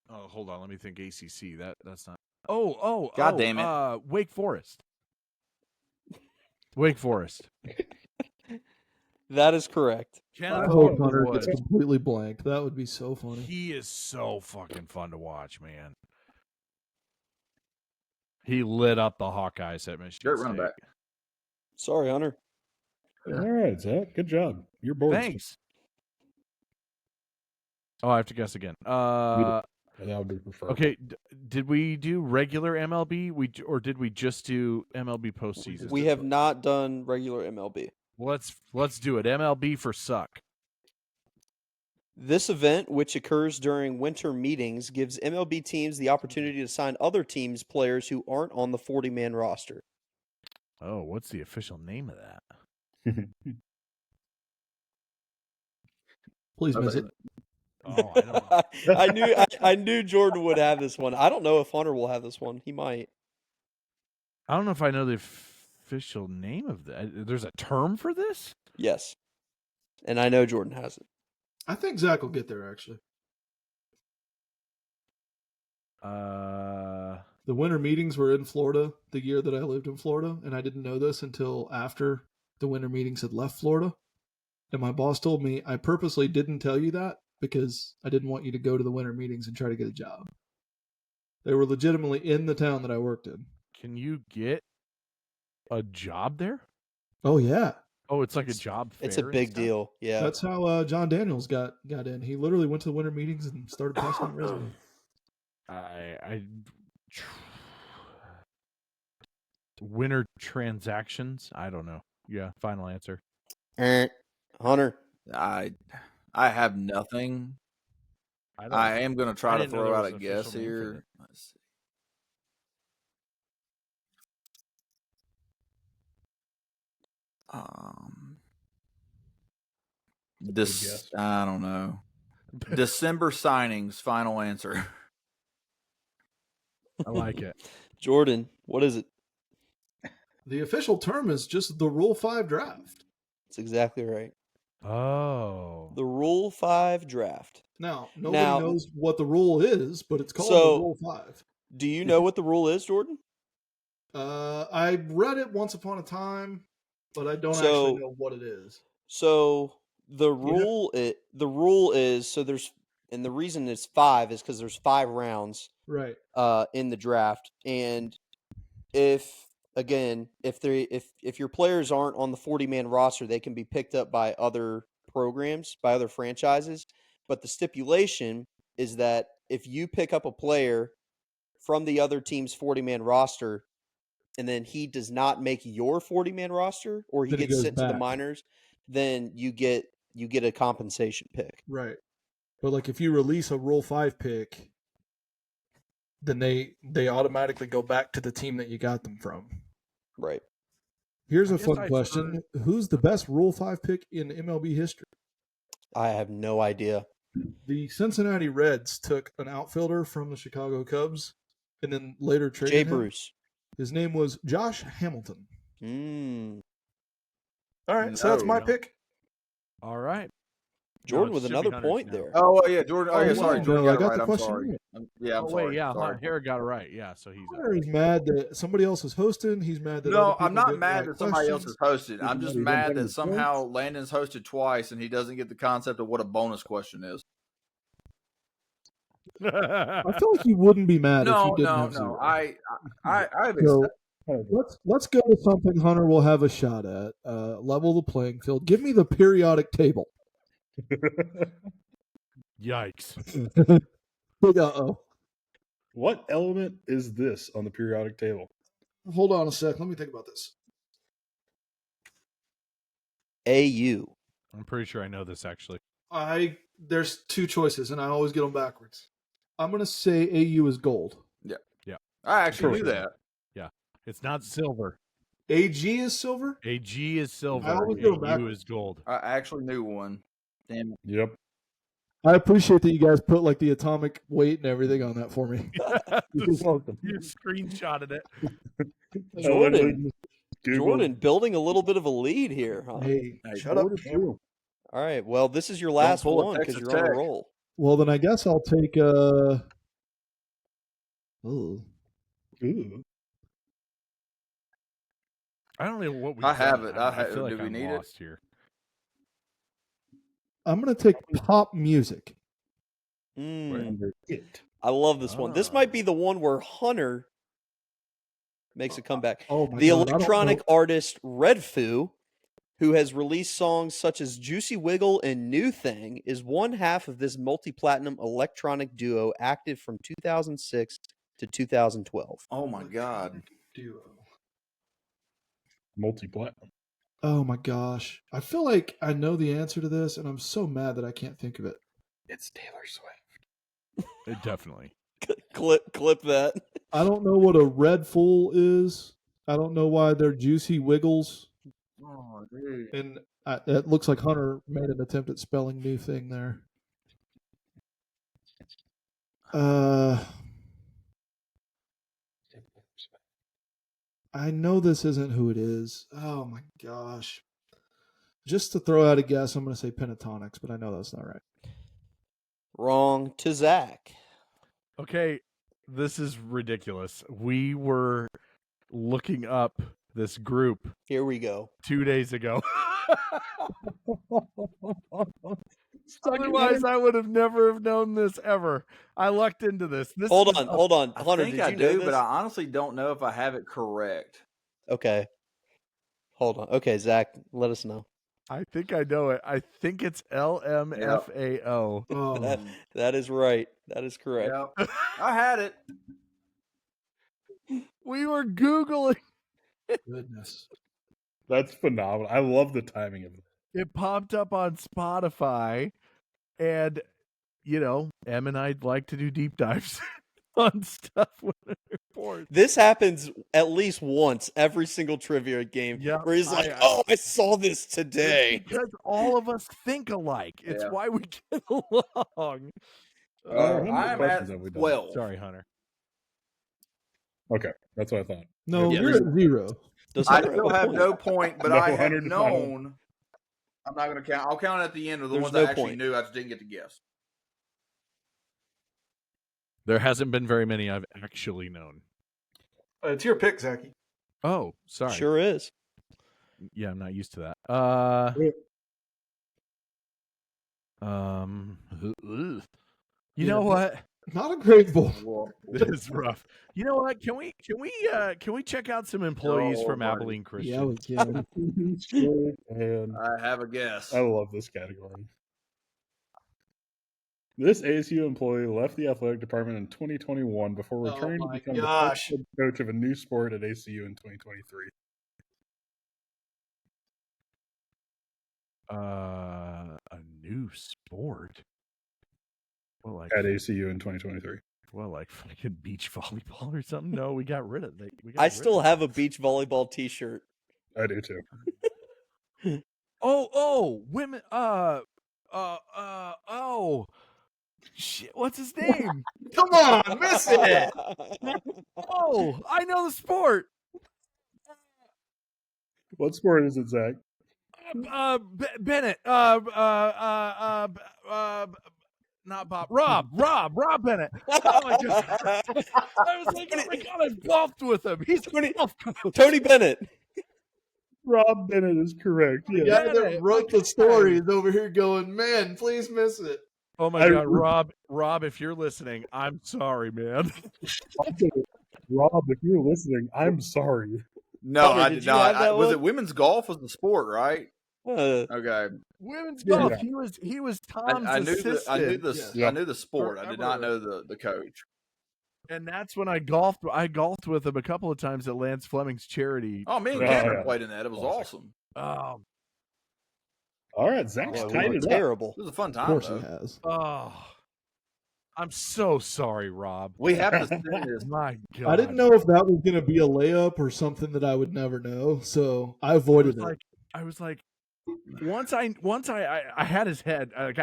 hold on. Let me think. ACC. That's not. God damn it. Wake Forest. Wake Forest. That is correct. I hope Hunter gets completely blanked. That would be so funny. He is so fucking fun to watch, man. He lit up the Hawkeyes at Michigan Great State. run back. Sorry, Hunter. All right, Zach. Good job. You're bored. Thanks. Oh, I have to guess again. That would be preferred. Okay, did we do regular MLB? Or did we just do MLB postseason? We have not done regular MLB. Let's do it. MLB for suck. This event, which occurs during winter meetings, gives MLB teams the opportunity to sign other teams' players who aren't on the 40-man roster. Oh, what's the official name of that? Please miss it. Oh, I don't. I knew Jordan would have this one. I don't know if Hunter will have this one. He might. I don't know if I know the official name of that. There's a term for this? Yes. And I know Jordan has it. I think Zach will get there, actually. The winter meetings were in Florida the year that I lived in Florida, and I didn't know this until after the winter meetings had left Florida. And my boss told me, I purposely didn't tell you that because I didn't want you to go to the winter meetings and try to get a job. They were legitimately in the town that I worked in. Can you get a job there? Oh, yeah. Oh, it's like a job fair. It's a big deal. Yeah. That's how John Daniels got in. He literally went to the winter meetings and started passing out resumes. Winter transactions? I don't know. Yeah, final answer. Hunter. I have nothing. I am going to try to throw out a guess here. Let's see. I don't know. December signings, final answer. I like it. Jordan, what is it? The official term is just the Rule 5 draft. That's exactly right. Oh. The Rule 5 draft. Now, nobody knows what the rule is, but it's called the Rule 5. Do you know what the rule is, Jordan? I read it once upon a time, but I don't actually know what it is. So the rule is so there's, and the reason it's 5 is because there's 5 rounds right in the draft, and if your players aren't on the 40-man roster, they can be picked up by other programs, by other franchises. But the stipulation is that if you pick up a player from the other team's 40-man roster, and then he does not make your 40-man roster, or he gets sent to the minors, then you get a compensation pick. Right. But like if you release a Rule 5 pick, then they automatically go back to the team that you got them from. Right. Here's a fun question. Who's the best Rule 5 pick in MLB history? I have no idea. The Cincinnati Reds took an outfielder from the Chicago Cubs and then later traded Jay him. Bruce. His name was Josh Hamilton. All right, so that's my pick. All right. Jordan with another point there. Oh, yeah, Jordan. Oh, yeah, sorry. Jordan got it right. I'm sorry. I'm sorry. Yeah, Harry got it right. Yeah, so he's mad that somebody else is hosting. He's mad that No, I'm not mad that somebody else is hosted. I'm just mad that somehow Landon's hosted twice and he doesn't get the concept of what a bonus question is. I feel like you wouldn't be mad if you didn't have zero. Let's go with something Hunter will have a shot at. Level the playing field. Give me the periodic table. Yikes. Big uh-oh. What element is this on the periodic table? Hold on a sec. Let me think about this. AU. I'm pretty sure I know this, actually. There's 2 choices, and I always get them backwards. I'm going to say AU is gold. Yeah. I actually knew that. Yeah. It's not silver. AG is silver? AG is silver. I always go AU backwards. is gold. I actually knew one. Damn it. Yep. I appreciate that you guys put like the atomic weight and everything on that for me. You're welcome. You screenshotted it. Jordan building a little bit of a lead here, huh? Hey, shut up, Cameron. All right. Well, this is your last pull a one because Texas you're on a Tech. roll. well, then I guess I'll take Ooh. Ooh. I don't know what we. I have it. I feel Do like we I'm need it? lost here. I'm going to take pop music. I love this one. This might be the one where Hunter makes a comeback. Oh my The God, I don't electronic know. artist Redfoo, who has released songs such as Juicy Wiggle and New Thing, is one half of this multi-platinum electronic duo active from 2006 to 2012. Oh my God. Duo. Multi-platinum. Oh my gosh. I feel like I know the answer to this, and I'm so mad that I can't think of it. It's Taylor Swift. Definitely. Clip that. I don't know what a red fool is. I don't know why they're Juicy Wiggles. Oh, dude. And it looks like Hunter made an attempt at spelling New Thing there. I know this isn't who it is. Oh my gosh. Just to throw out a guess, I'm going to say Pentatonics, but I know that's not right. Wrong to Zach. Okay, this is ridiculous. We were looking up this group. Here we go. 2 days ago. Otherwise, I would have never have known this ever. I lucked into this. Hold on. I Hunter, think did I you know do, this? but I honestly don't know if I have it correct. Okay. Hold on. Okay, Zach, let us know. I think I know it. I think it's LMFAO. Oh, That is right. That is correct. Yep. I had it. We were Googling. goodness. That's phenomenal. I love the timing of it. It popped up on Spotify, and Em and I like to do deep dives on stuff when it reports. This happens at least once every single trivia game where he's like, I saw this today. Because all of us think alike. It's why we get along. I'm at 12. Sorry, Hunter. Okay, that's what I thought. No, Yeah, you're at 0. I still have no point, but No, I had 100 to known. I'm not going to count. I'll count at the end of the There's ones no I actually point. knew. I just didn't get to guess. There hasn't been very many I've actually known. It's your pick, Zachy. Oh, sorry. Sure is. Yeah, I'm not used to that. You know what? Not a great bowl. This is rough. You know what? Can we check out some employees Oh, from Marty. Abilene Christian? Yeah, we can. Sure, man. I have a guess. I love this category. This ASU employee left the athletic department in 2021 before returning to my become gosh. the head coach of a new sport at ACU in 2023. A new sport. Well, like At ACU in 2023. fucking beach volleyball or something. No, we got rid of it. I still have a beach volleyball T-shirt. I do too. Women. Shit, what's his name? Come on, miss it. Oh, I know the sport. What sport is it, Zach? Bennett. Not Bob. Rob Bennett. Oh my god! I was like, oh my god, I've golfed with him. He's a golf coach. Tony Bennett. Rob Bennett is correct. The Yeah. guy that wrote the story is over here going, man, please miss it. Oh my god, Rob, if you're listening, I'm sorry, man. Rob, if you're listening, I'm sorry. No, Hunter, I did did you not. have that Was one? it women's golf was the sport, right? Okay. Women's Yeah. golf. He was Tom's I knew assistant. I knew the sport. I did not Forever. know the coach. And that's when I golfed. I golfed with him a couple of times at Lance Fleming's charity. Oh, me and Oh, Cameron yeah. played in that. It was awesome. Oh, All right, Zach's Yeah, we tied were it up. terrible. It was a fun Of time, course though. he has. oh. I'm so sorry, Rob. We have to send this. My God. I didn't know if that was going to be a layup or something that I would never know, so I avoided it. I was like, once I had his head, I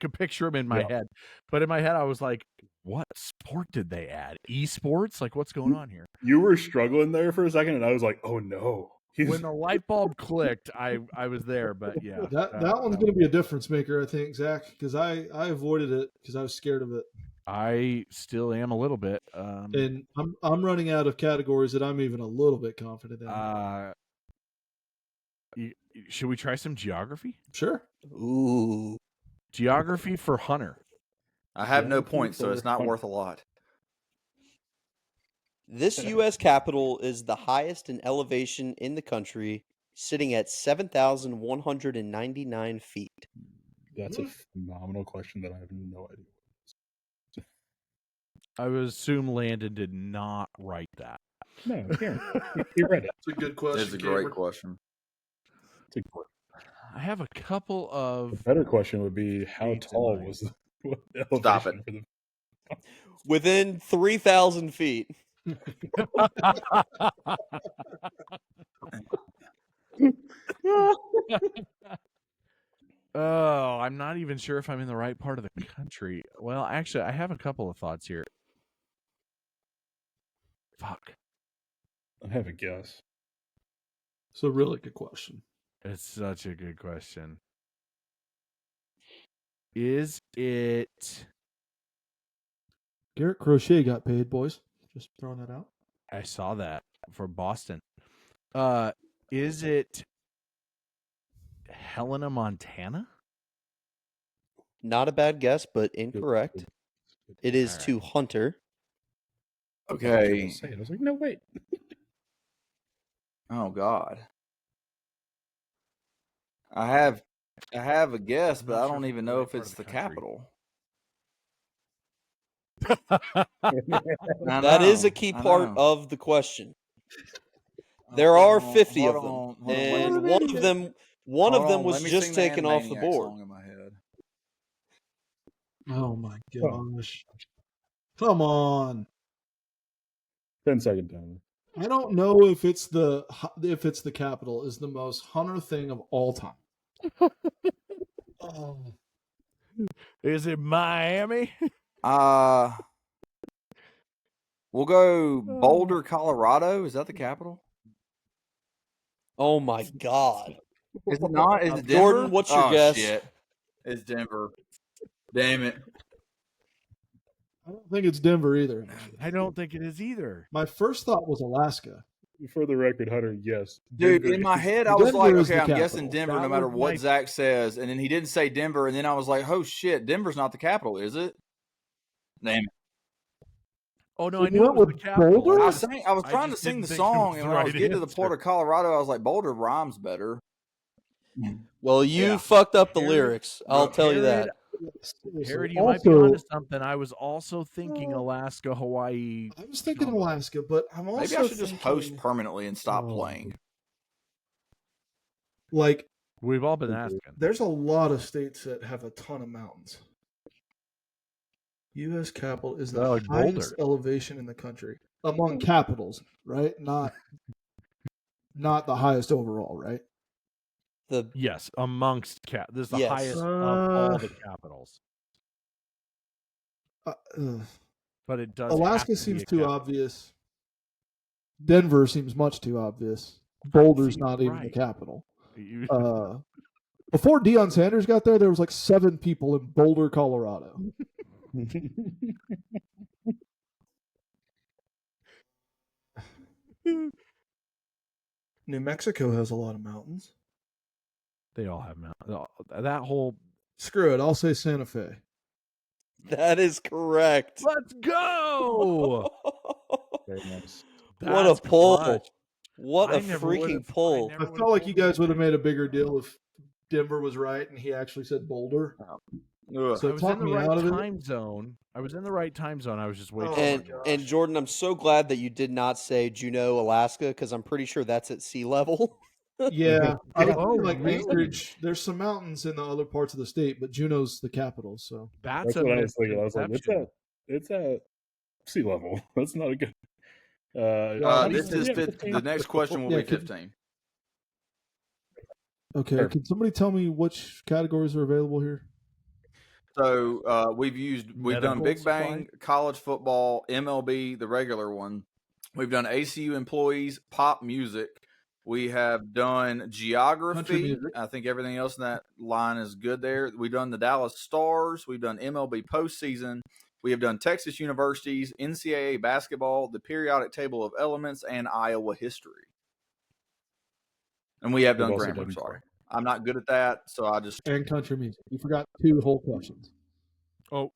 could picture him in my head, but in my head I was like, what sport did they add? Esports? Like, what's going on here? You were struggling there for a second, and I was like, oh no. When the light bulb clicked, I was there, but yeah. That one's going to be a difference maker, I think, Zach, because I avoided it because I was scared of it. I still am a little bit. And I'm running out of categories that I'm even a little bit confident in. Should we try some geography? Sure. Ooh. Geography for Hunter. I have no points, so it's not worth a lot. This U.S. Capitol is the highest in elevation in the country, sitting at 7,199 feet. That's a phenomenal question that I have no idea. I would assume Landon did not write that. No, he read it. It's a good question. It's a great question. I have a couple of. The better question would be how tall was the elevation? Stop it. Within 3,000 feet. Oh, I'm not even sure if I'm in the right part of the country. Well, actually, I have a couple of thoughts here. Fuck. I have a guess. It's a really good question. It's such a good question. Is it... Garrett Crochet got paid, boys. Just throwing that out. I saw that for Boston. Is it Helena, Montana? Not a bad guess, but incorrect. It is to Hunter. Okay. I was like, no, wait. Oh God. I have a guess, but I don't even know if it's the capital. That is a key part of the question. There are 50 of them, and one of them was just taken off the board. Oh my gosh! Come on. 10-second timer. I don't know if it's the capital is the most Hunter thing of all time. Oh. Is it Miami? We'll go Boulder, Colorado. Is that the capital? Oh my God! Is it not? Is it Denver? Jordan, what's your guess? Shit. It's Denver. Damn it. I don't think it's Denver either. I don't think it is either. My first thought was Alaska. For the record, Hunter, yes. Dude, Denver in my is- head, I was Denver like, is okay, the I'm guessing capital. Denver That no matter was what my- Zach says. And then he didn't say Denver. And then I was like, oh, shit, Denver's not the capital, is it? Damn it. Oh, no, I You knew went it was with the capital. Boulder? I was trying to just sing didn't the think it was song, the and when I was right getting to the answer. port of Colorado, I was like, Boulder rhymes better. Well, you Yeah. fucked up the Herod- lyrics. I'll tell you that. Herod, you might be onto something. I was also thinking Alaska, Hawaii. I was thinking Alaska, but I'm also Maybe I should just thinking, post permanently and stop Oh. playing. Like, We've all been asking. there's a lot of states that have a ton of mountains. U.S. capital is the Like highest Boulder. elevation in the country among capitals, right? Not the highest overall, right? Yes, amongst this is the Yes. highest of all the capitals. But it does. Alaska have to be seems a too capital. obvious. Denver seems much too obvious. Boulder's seems not even the right. capital. You- Before Deion Sanders got there was like 7 people in Boulder, Colorado. New Mexico has a lot of mountains. They all have mountains. That whole. Screw it. I'll say Santa Fe. That is correct. Let's go! Very nice. What a That's pull. clutch. What I a never freaking would've- pull. I felt like you guys would have made a bigger deal if Denver was right and he actually said Boulder. Ugh. So I was talk in the me right out of it. time zone. I was in the right time zone. I was just waiting. And Jordan, I'm so glad that you did not say Juneau, Alaska, because I'm pretty sure that's at sea level. Yeah, I would Oh, think like really? Anchorage. There's some mountains in the other parts of the state, but Juneau's the capital. So That's That's a what I was thinking. I was like, misconception. it's at sea level. That's not a good. Well, This is yeah, the next question will Yeah, be 15. okay. Perfect. Can somebody tell me which categories are available here? So we've done Medical Big supply? Bang, college football, MLB, the regular one. We've done ACU employees, pop music. We have done Country geography. music. I think everything else in that line is good there. We've done the Dallas Stars. We've done MLB postseason. We have done Texas universities, NCAA basketball, the periodic table of elements, and Iowa history. And we have We've done also grammar. done Sorry, I'm not good at that, so I just And country music. You forgot 2 whole questions. Oh,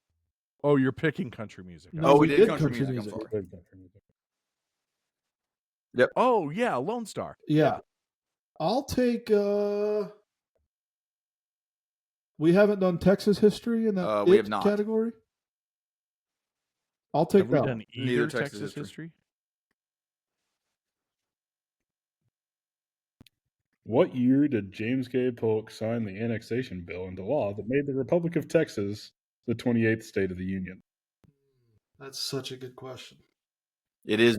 you're picking country music. No, we we did did country country music. I'm music. sorry. Oh, yeah, Lone Star. Yeah. I'll take we haven't done Texas history in that We have not. category. I'll take Have we that. done Neither either Texas Texas history. history? What year did James K. Polk sign the annexation bill into law that made the Republic of Texas the 28th state of the Union? That's such a good question. It is.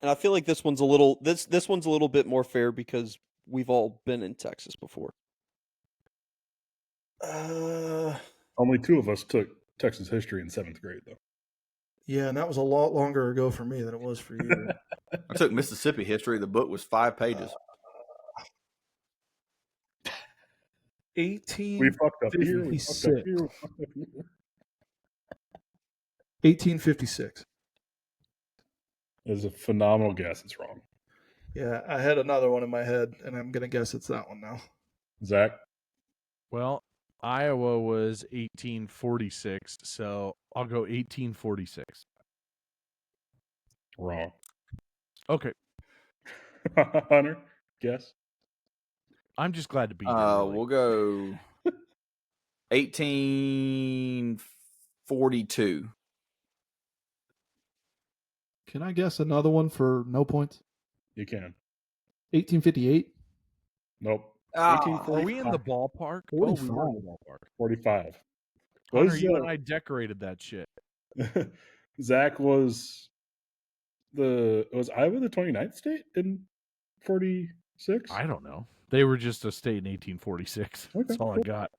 And I feel like this one's a little this one's a little bit more fair because we've all been in Texas before. Only 2 of us took Texas history in 7th grade, though. Yeah, and that was a lot longer ago for me than it was for you. I took Mississippi history. The book was 5 pages. 1856. We fucked up here. We fucked up here. We fucked up here. 1856. It's a phenomenal guess. It's wrong. Yeah, I had another one in my head, and I'm gonna guess it's that one now. Zach? Well, Iowa was 1846, so I'll go 1846. Wrong. Okay. Hunter? Guess? I'm just glad to be here. Really. We'll go 1842. Can I guess another one for no points? You can. 1858. Nope. Are we in the ballpark? Oh, we were in the ballpark. 45. Hunter, you and I decorated that shit. Zach was Iowa the 29th state in 46? I don't know. They were just a state in 1846. Okay, That's all I cool. got.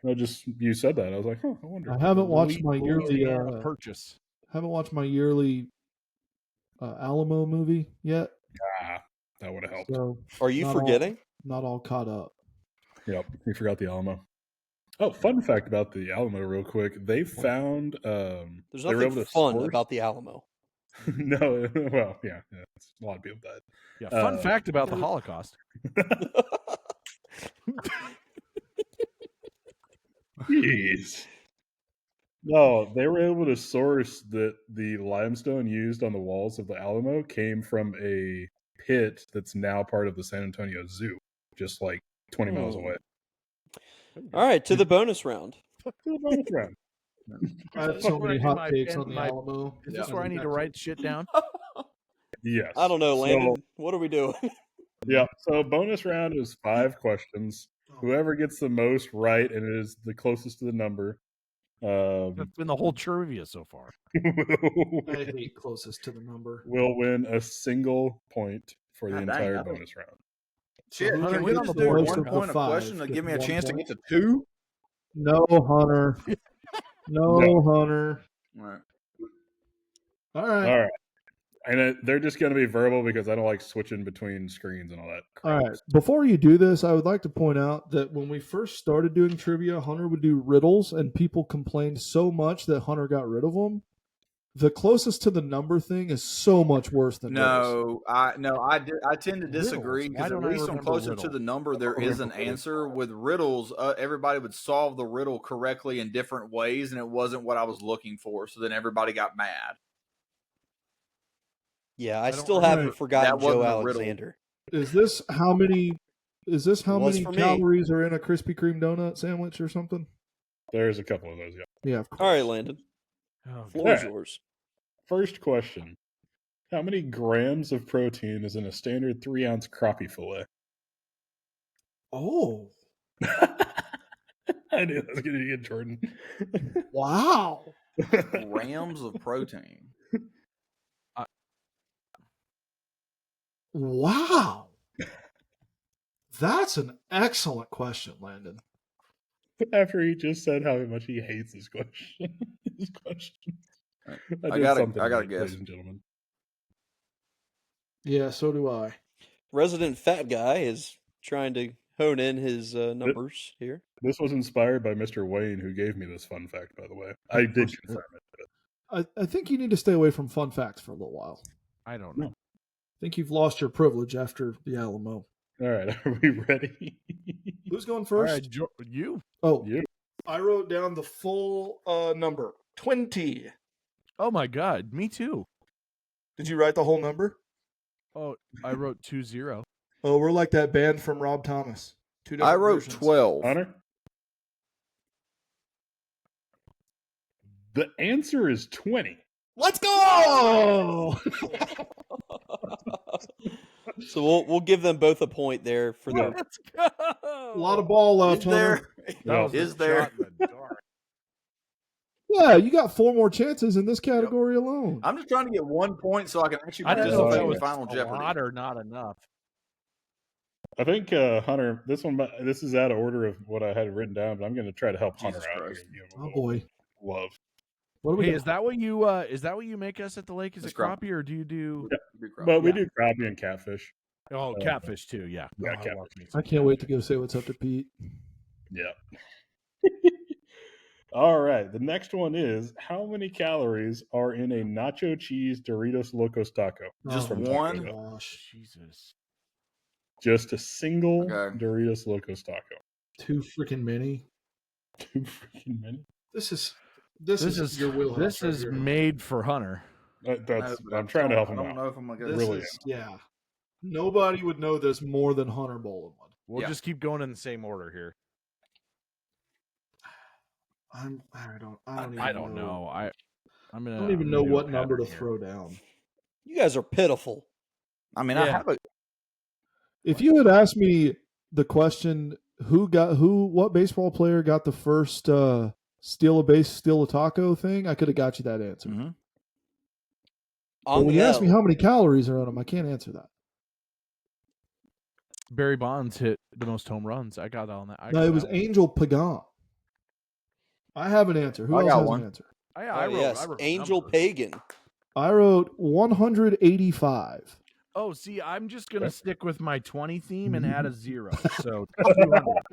You said that. I was like, I wonder. I haven't watched my yearly purchase. Haven't watched my yearly Alamo movie yet. That would have helped. So are you forgetting? Not all caught up. Yep, we forgot the Alamo. Oh, fun fact about the Alamo, real quick. They found there's nothing fun about the Alamo. No, well, yeah, a lot of people died. Yeah, fun fact about the Holocaust. Jeez. No, they were able to source that the limestone used on the walls of the Alamo came from a pit that's now part of the San Antonio Zoo, just like 20 miles away. All right, to the bonus round. To the bonus round. I have so many hot takes on the Alamo. Is this where I need to write shit down? Yes. I don't know, Landon. What are we doing? Yeah. So bonus round is 5 questions. Whoever gets the most right and it is the closest to the number. That's been the whole trivia so far. I hate closest to the number. Will win a single point for the God dang, entire I don't- bonus round. Shit, So can who's we on just the do board 1 of the point a 5? question to Get give me a 1 chance to point? get to 2? No, Hunter. No, Hunter. All right. All right. All right. And they're just going to be verbal because I don't like switching between screens and all that crap. All right. Before you do this, I would like to point out that when we first started doing trivia, Hunter would do riddles, and people complained so much that Hunter got rid of them. The closest to the number thing is so much worse than riddles. I tend to disagree Riddles. Why because at don't I least on remember closer riddle? to the number there is an answer. With riddles, everybody would solve the riddle correctly in different ways, and it wasn't what I was looking for. So then everybody got mad. Yeah, I don't still remember. haven't forgotten That wasn't Joe a riddle. Alexander. Is this how many was many for me. calories are in a Krispy Kreme donut sandwich or something? There's a couple of those, yeah. Yeah, of course. All right, Landon. Oh, Floor is Yeah. yours. First question. How many grams of protein is in a standard 3-ounce crappie fillet? Oh, I knew that was going to get Jordan. wow. Grams of protein. Wow. That's an excellent question, Landon. After he just said how much he hates his question. His question. I got a right, guess. ladies and gentlemen. Yeah, so do I. Resident fat guy is trying to hone in his numbers here. This was inspired by Mr. Wayne, who gave me this fun fact, by the way. I did confirm it. I think you need to stay away from fun facts for a little while. I don't know. I think you've lost your privilege after the Alamo. All right, are we ready? Who's going All first? right, you. Oh, You. I wrote down the full number 20. Oh my God, me too. Did you write the whole number? Oh, I wrote 20. Oh, we're like that band from Rob Thomas. Two different I wrote versions. 12. Hunter? The answer is 20. Let's go! So we'll give them both a point there for their. Let's go. A lot of ball left, Is there? Hunter. That was a Is there? shot in the dark. Yeah, you got 4 more chances in this category alone. I'm just trying to get 1 point so I can actually I didn't know if that participate was in Final a Jeopardy. lot or not enough. I think, Hunter, this is out of order of what I had written down, but I'm going to try to help Hunter Jesus out Christ. here. Give him a Oh little boy. love. What do we Hey, got? is that what you make us at the lake? Is It's it crappie or do you do? But we do crappie and catfish. Oh, catfish too. Yeah. Yeah, Oh, I catfish. love me I some can't wait to catfish. go say what's up to Pete. Yeah. All right. The next one is, how many calories are in a nacho cheese Doritos Locos taco? Just from one? Taco Bell? Gosh. Jesus. Just a single Okay. Doritos Locos taco. Too freaking many. Too freaking many. This is Your wheelhouse. This right is here. made for Hunter. I'm trying to help him I don't out. know if I'm going to This get really is, yeah. Nobody would know this more than Hunter Bolin would. We'll Yeah. just keep going in the same order here. I don't know. I don't even know what number to throw down. You guys are pitiful. I mean, I have a. If you had asked me the question, what baseball player got the first steal a base, steal a taco thing, I could have got you that answer. Mm-hmm. But when you ask me how many calories are on them, I can't answer that. Barry Bonds hit the most home runs. I got on that. No, it was Angel Pagan. I have an answer. Who I else got has one. an answer? I wrote Angel numbers. Pagan. I wrote 185. Oh, see, I'm just gonna stick with my 20 theme and add a 0. So I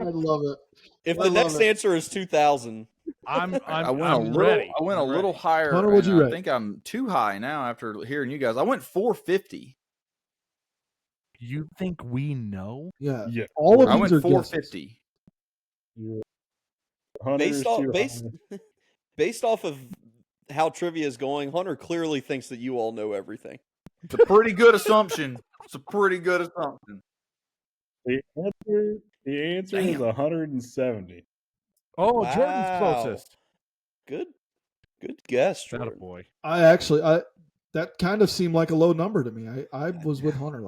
love it. If I the love next it. answer is 2,000, I went I'm a little. ready. I went a I'm little ready. higher. Hunter, what'd and you I rate? think I'm too high now after hearing you guys. I went 450. You think we know? Yeah. Yeah. All of I these went are 450. based off of how trivia is going, Hunter clearly thinks that you all know everything. It's a pretty good assumption. It's a pretty good assumption. The answer is 170. Oh, Wow. Jordan's closest. Good guess, That a Jordan. boy. That kind of seemed like a low number to me. I was with Hunter.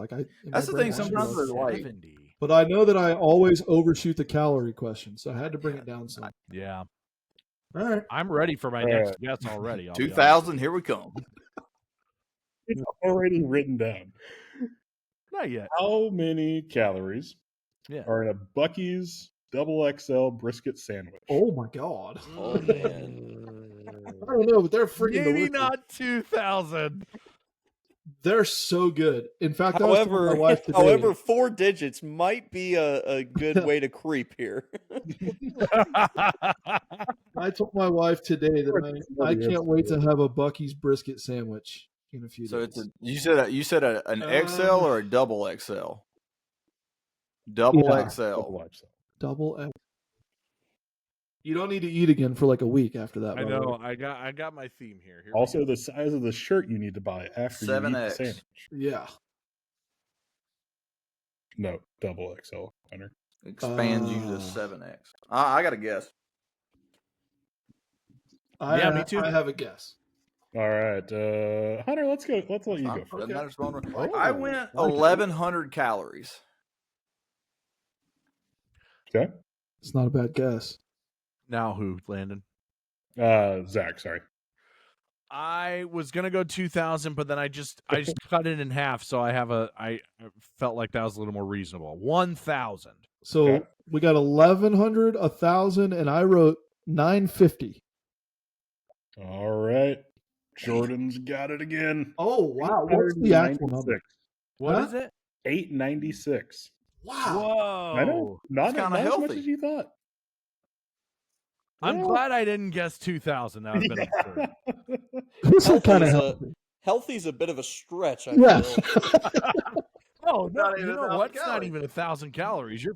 That's the thing. Sometimes they're like, 70. But I know that I always overshoot the calorie question, so I had to bring it down some. Yeah. All right. I'm ready for my next guess already. I'll be honest. 2000. Here we come. It's already written down. Not yet. How many calories are in a Buc-ee's double XL brisket sandwich? Oh my god. Oh man. I don't know, but they're freaking Maybe delicious. not 2,000. They're so good. In fact, I was telling my wife today. However, 4 digits might be a good way to creep here. I told my wife today that I can't wait to have a Buc-ee's brisket sandwich in a few So days. you said an XL or a double XL? Double Yeah. XL. Double X. You don't need to eat again for like a week after that. I by the know. way. I got my theme here. Here Also, we go. the size of the shirt you need to buy after you eat the 7X. sandwich. Yeah. No, double XL, Hunter. Expands you to 7X. I got a guess. Me too. I have a guess. All right, Hunter. Let's go. Let's let you go Doesn't first. matter. I went 1,100 calories. Okay. It's not a bad guess. Now who, Landon? Zach. Sorry. I was gonna go 2,000, but then I just cut it in half, so I felt like that was a little more reasonable. 1,000. So Okay. we got 1,100, 1,000, and I wrote 950. All right. Jordan's got it again. Oh wow! What's the actual 896. number? What Huh? is it? 896. Wow! Whoa! I know. Not It's kinda as much healthy. as you thought. I'm Yeah. glad I didn't guess 2,000. That would have been absurd. This is kind of healthy. Healthy's a bit of a stretch. I Yes. feel. Oh no! Not You even know 1,000 what? It's not calories. even 1,000 calories.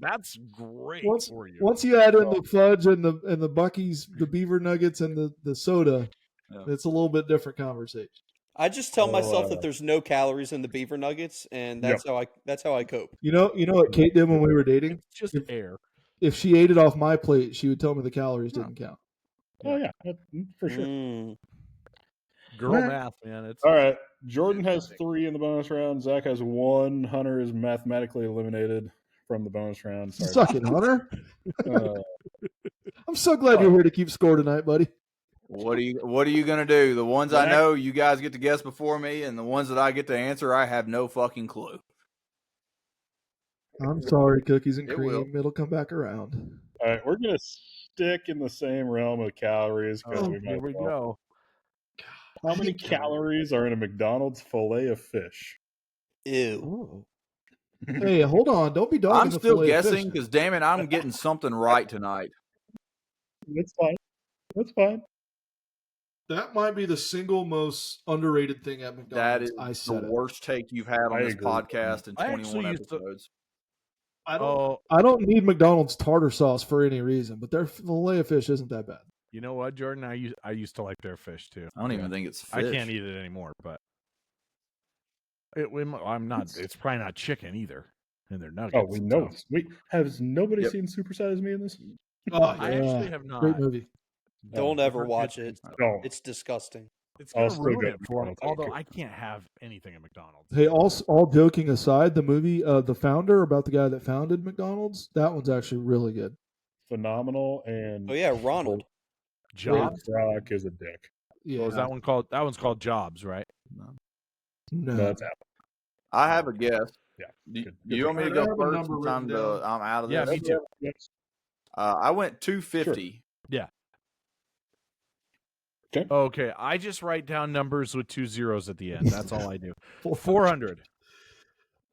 That's great for you. Once you add in the fudge and the Buc-ee's, the beaver nuggets, and the soda, Yeah. it's a little bit different conversation. I just tell myself that there's no calories in the beaver nuggets, and that's how I cope. You know what Kate did when we were dating? It's just air. If she ate it off my plate, she would tell me the calories didn't count. Oh yeah, for sure. Girl All right. math, man. It's All right. Jordan has 3 in the bonus round. Zach has 1. Hunter is mathematically eliminated from the bonus round. Sorry. Suck it, Hunter. Uh, I'm so glad you're here to keep score tonight, buddy. What are you gonna do? The ones I Zach? know, you guys get to guess before me, and the ones that I get to answer, I have no fucking clue. I'm sorry, cookies and It cream. will. It'll come back around. all right, we're gonna stick in the same realm of calories because we might. here we go. How many calories are in a McDonald's fillet of fish? Ew. Hey, hold on. Don't be dogging I'm the still fillet of fish guessing now. because damn it, I'm getting something right tonight. That's fine. That's fine. That might be the single most underrated thing at McDonald's. That is I the said it. worst take you've had on I this agree. podcast in I 21 actually used to- episodes. I don't need McDonald's tartar sauce for any reason, but their fillet of fish isn't that bad. You know what, Jordan? I used to like their fish too. I don't even think it's fish. I can't eat it anymore, but I'm not. It's probably not chicken either. And they're nuggets. Oh, we know. so- Has nobody Yep. seen Super Size Me in this? Oh, I actually have not. Great movie. Don't Oh, ever watch it. Don't. It's disgusting. It's I'll gonna still ruin go it to for me. McDonald's. Although I can't have anything at McDonald's. Hey, all joking aside, the movie The Founder, about the guy that founded McDonald's, that one's actually really good. Phenomenal and Oh yeah, Ronald. Jobs. Rock is a dick. Yeah. What was that one called? That one's called Jobs, right? No. No, that's Apple. I have a guess. Yeah. Do Good. you want me to I go have a first number since I'm written down. I'm out of Yeah, this? me too. Yes. I went 250. Okay, I just write down numbers with 2 zeros at the end. That's all I do. 400.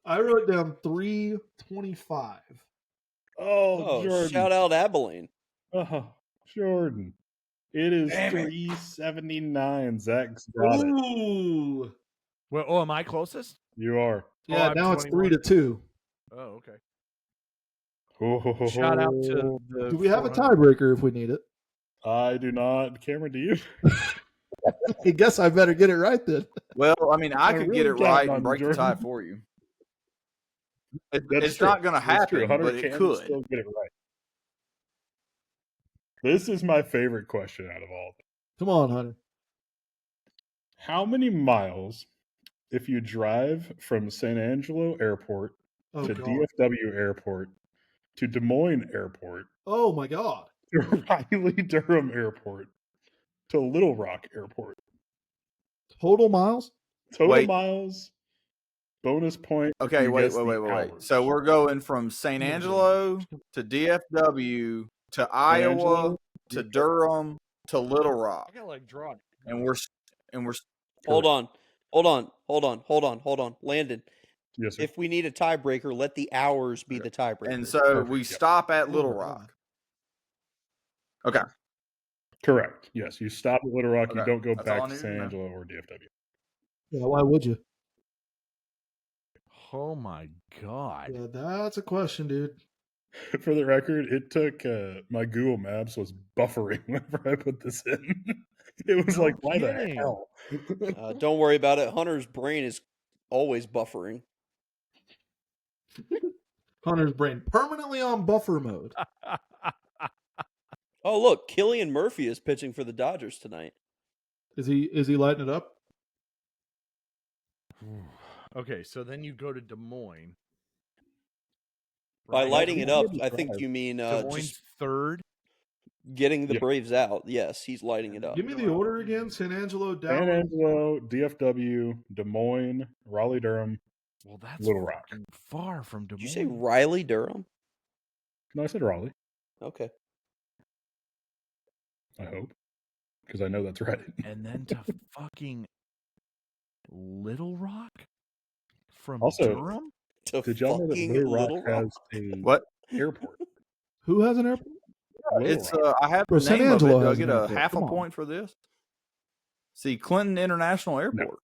I wrote down 325. Oh, Jordan. Shout out Abilene. Oh, Jordan. It is Damn it. 379. Zach's got it. Ooh. Well, am I closest? You are. Yeah, I'm now it's 21. 3-2. Oh, okay. Oh, Shout out to the. Do we have a 400. tiebreaker if we need it? I do not. Cameron, do you? I guess I better get it right then. Well, I mean, I I could really get it counting right on and break the Jordan. tie for you. That's It's true. not going to That's true. happen, Hunter but it can could. still get it right. This is my favorite question out of all. Come on, Hunter. How many miles, if you drive from San Angelo Airport Oh, to God. DFW Airport to Des Moines Airport Oh, my God. to Riley Durham Airport to Little Rock Airport? Total miles? Total Wait. miles, bonus point. Okay, you wait. guess the So we're going from St. Angelo to DFW to Iowa Angelo? to Durham to Little I Rock, gotta like draw. and we're Hold on. Landon, Yes, sir. if we need a tiebreaker, let the hours be the tiebreaker. and so Perfect, we yep. stop at Oh, Little my Rock. God. Okay. Correct. Yes, you stop at Little Rock. You Okay, don't go that's all I back to needed San to know. Angelo or DFW. Yeah, why would you? Oh my god. Yeah, that's a question, dude. For the record, it took my Google Maps was buffering whenever I put this in. It was No like, why the kidding. hell? Don't worry about it. Hunter's brain is always buffering. Hunter's brain permanently on buffer mode. Oh, look, Killian Murphy is pitching for the Dodgers tonight. Is he lighting it up? Okay, so then you go to Des Moines. By right? lighting it up, Des Moines I think you mean Des Moines just third. getting the Yeah. Braves out. Yes, he's lighting it up. Give me the order again. San Angelo, Dallas. San Angelo, DFW, Des Moines, Raleigh, Durham. Well, that's Little Rock. fucking far from Des Did Moines. you say Riley Durham? No, I said Raleigh. Okay. I hope, because I know that's right. And then to fucking Little Rock from Also, Durham. To Did y'all know that fucking Little Rock Little Rock. has a What? airport? Who has an airport? Little It's Rock. I have Bro, the San name of it. Angelo Do I has get an a airport. half a Come on. point for this? See, Clinton International Airport.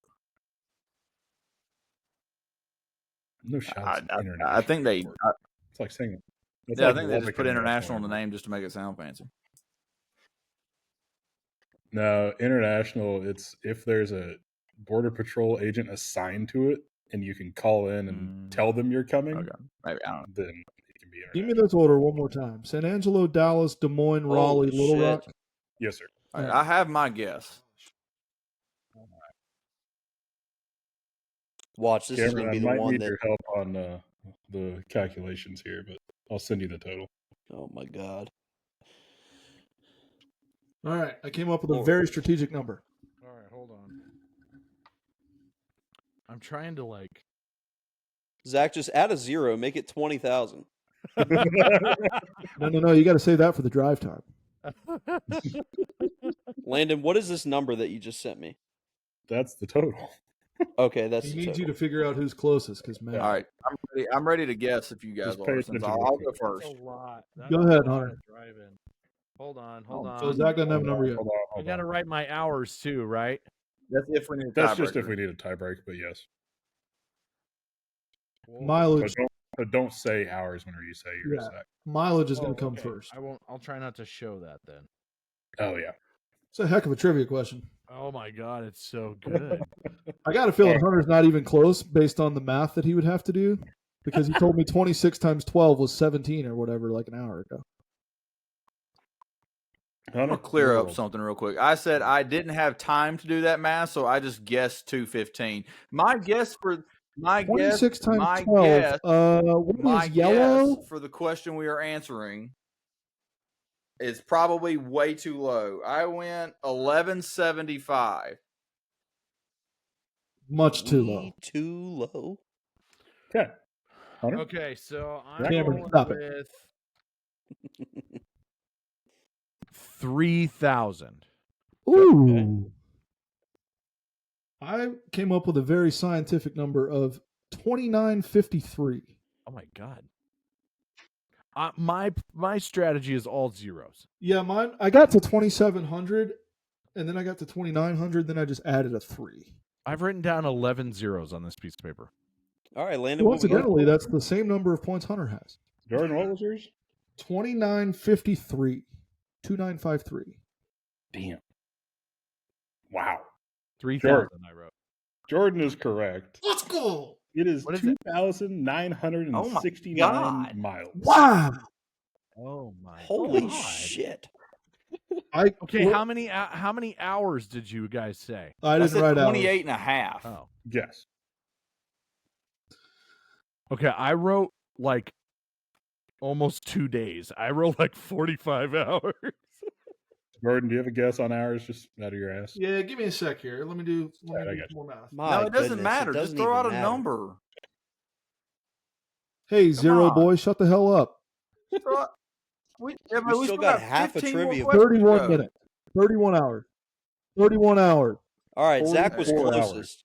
No shots. I think they. It's like saying. It's Yeah, like I think they just Lubbock put international in the Airport. name just to make it sound fancy. No, international. It's if there's a border patrol agent assigned to it, and you can call in and tell them you're coming. Okay, maybe I don't know. Then it can be Give international. me this order one more time. San Angelo, Dallas, Des Moines, Raleigh, Holy Little shit. Rock. Yes, sir. All right, I have my guess. Watch, this is Cameron, going to be I the might one need that. your help on the calculations here, but I'll send you the total. Oh my god. All right, I came up with a very strategic number. All right, hold on. I'm trying to like. Zach, just add a zero, make it 20,000. No. You got to save that for the drive time. Landon, what is this number that you just sent me? That's the total. Okay, that's He the needs total. you to figure out who's closest, because man. All right, I'm ready to guess if you guys Just pay are. Since attention I'll real go quick. first. That's a lot. Go ahead, Hunter. Driving. Hold on. Hold So on. Zach doesn't have a number yet. Hold on, I hold got to on. write my hours too, right? That's if we need. That's just if we need a tiebreak, but yes. Mileage. But don't say hours whenever you say yours. Yeah. Zach. Mileage is going to come okay. first. I won't. I'll try not to show that then. Oh yeah. It's a heck of a trivia question. Oh my god, it's so good. I got a feeling Hunter's not even close based on the math that he would have to do, because he told me 26 times 12 was 17 or whatever like an hour ago. I'm gonna clear up something real quick. I said I didn't have time to do that math, so I just guessed 215. My guess for 26 times my 12. guess, What my is yellow? guess for the question we are answering is probably way too low. I went 1175. Much too low. Too low. Okay. Hunter? Okay, so I'm Cameron, going stop it. with 3,000. Ooh. I came up with a very scientific number of 2953. Oh my god. My strategy is all zeros. Yeah, mine. I got to 2700, and then I got to 2900. Then I just added a 3. I've written down 11 zeros on this piece of paper. All right, Landon. What we got? Coincidentally, that's the same number of points Hunter has. Jordan, what was yours? 2953. 2953. Damn. Wow. 3,000 I wrote. Jordan is correct. Let's go. It is What is it? 2,969 miles. Wow. Oh my Holy god. shit. Okay, how many hours did you guys say? I didn't said write 28 and a half. Oh. Yes. Okay, I wrote like almost 2 days. I wrote like 45 hours. Jordan, do you have a guess on hours just out of your ass? Yeah, give me a sec here. Let me do I got you. more math. My No, it doesn't goodness, matter. It Just doesn't throw out even a matter. number. Hey, Zero on. Boy, shut the hell up. We still got half a 15 more trivia. questions to 31 go. minutes. 31 hours. 31 hours. All right, Zach was 44 hours. closest.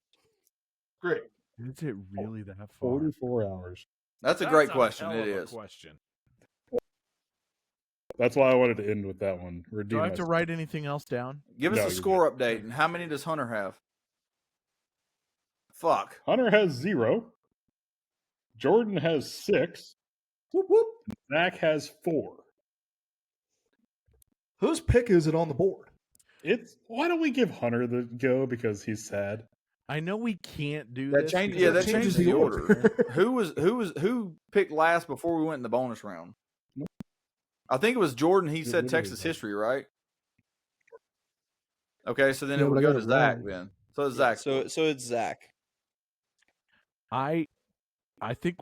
Great. Is it really that far? 44 hours. That's a great a question. hell It of a is. question. That's why I wanted to end with that one. Do Redeem I have to myself. write anything else down? Give us No, a you're score update. And how many does Hunter have? Fuck. Hunter has 0. Jordan has 6. Whoop, whoop. Zach has 4. Whose pick is it on the board? Why don't we give Hunter the go because he's sad? I know we can't do That this. changes. because Yeah, it that changes the order. Who picked last before we went in the bonus round? I think it was Jordan. He said Texas history, right? Okay, so then Yeah, it but would I go got to it Zach wrong. then. So it's Yeah, Zach. so it's Zach. I think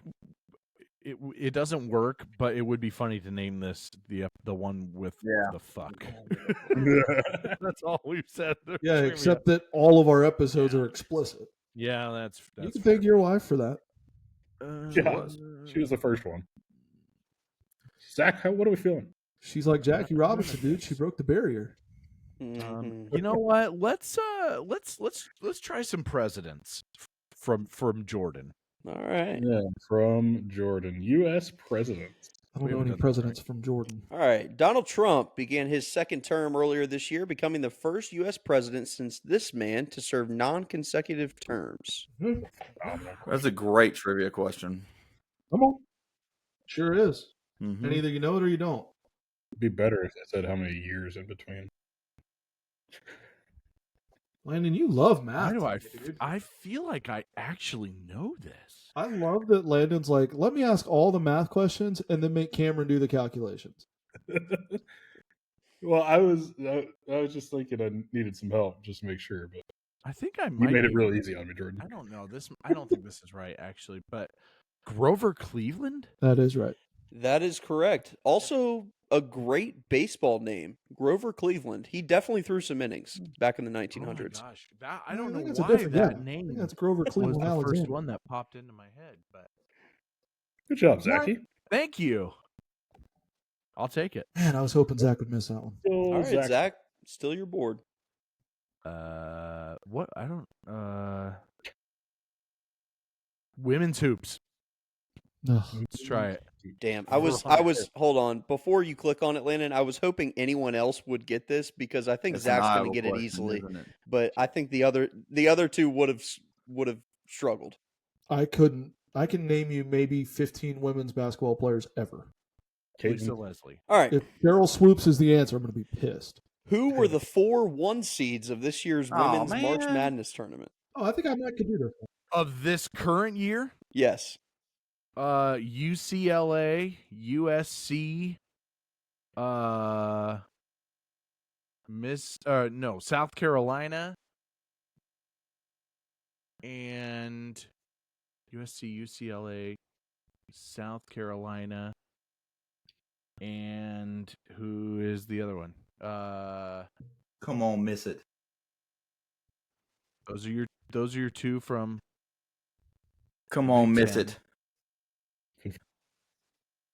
it doesn't work, but it would be funny to name this the one with the fuck. That's all we've said. Yeah, except that all of our episodes are explicit. Yeah, that's you can thank your wife for that. She was the first one. Zach, what are we feeling? She's like Jackie Robinson, dude. She broke the barrier. You know what? Let's try some presidents from Jordan. All right. Yeah, from Jordan, U.S. presidents. I don't know any presidents from Jordan. All right. Donald Trump began his second term earlier this year, becoming the first U.S. president since this man to serve non-consecutive terms. That's a great trivia question. Come on. Sure is. Mhm. And either you know it or you don't. It'd be better if they said how many years in between. Landon, you love math. Why do I feel like I actually know this. I love that Landon's like, let me ask all the math questions and then make Cameron do the calculations. Well, I was just thinking I needed some help just to make sure, but I think I might. You made it real easy on me, Jordan. I don't know this. I don't think this is right, actually. But Grover Cleveland. That is right. That is correct. Also, a great baseball name, Grover Cleveland. He definitely threw some innings back in the 1900s. Oh my gosh, I don't know that's a why different guy. that I name. think that's Grover Cleveland was the Alexander. first one that popped into my head. But good job, Zachy. Thank you. I'll take it. Man, I was hoping Zach would miss that one. All right, Zach, still your board. What? I don't. Women's hoops. Ugh. Let's try it. Damn, I was. Hold on, before you click on it, Landon. I was hoping anyone else would get this because I think It's Zach's an going to Iowa get it question, easily. isn't it? But I think the other two would have struggled. I couldn't. I can name you maybe 15 women's basketball players ever. Lisa Leslie. All right. If Daryl Swoops is the answer, I'm going to be pissed. Who were the 4 1 seeds of this year's women's March Madness tournament? Oh, I think I might could do this. Of this current year? Yes. UCLA, USC, South Carolina, and USC, UCLA, South Carolina, and who is the other one? Come on, miss it. Those are your two from. Come on, Big miss Ten. it.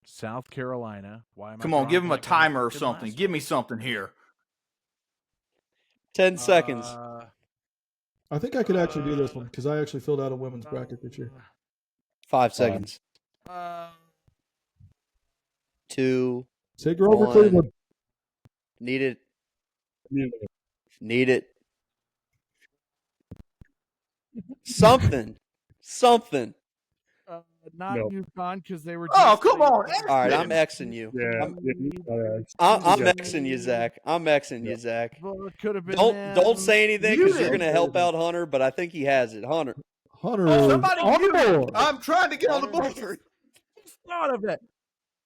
South Carolina. Why am Come I on, give him a drawing blank on timer or the something. last Give me something here. 10 seconds. I think I could actually do this one because I actually filled out a women's bracket this year. 5 seconds. 2. Say Grover 1. Cleveland. Need it. Need it. Something. Not UConn because they were. Oh, come on! All right, I'm Xing you. Yeah, I'm Xing you, Zach. I'm Xing you, Zach. Well, it could have been. Don't say anything because you're did. going to help out Hunter, but I think he has it. Hunter. Hunter. Somebody on the mute board. it. I'm trying to get on the board. Thought of it.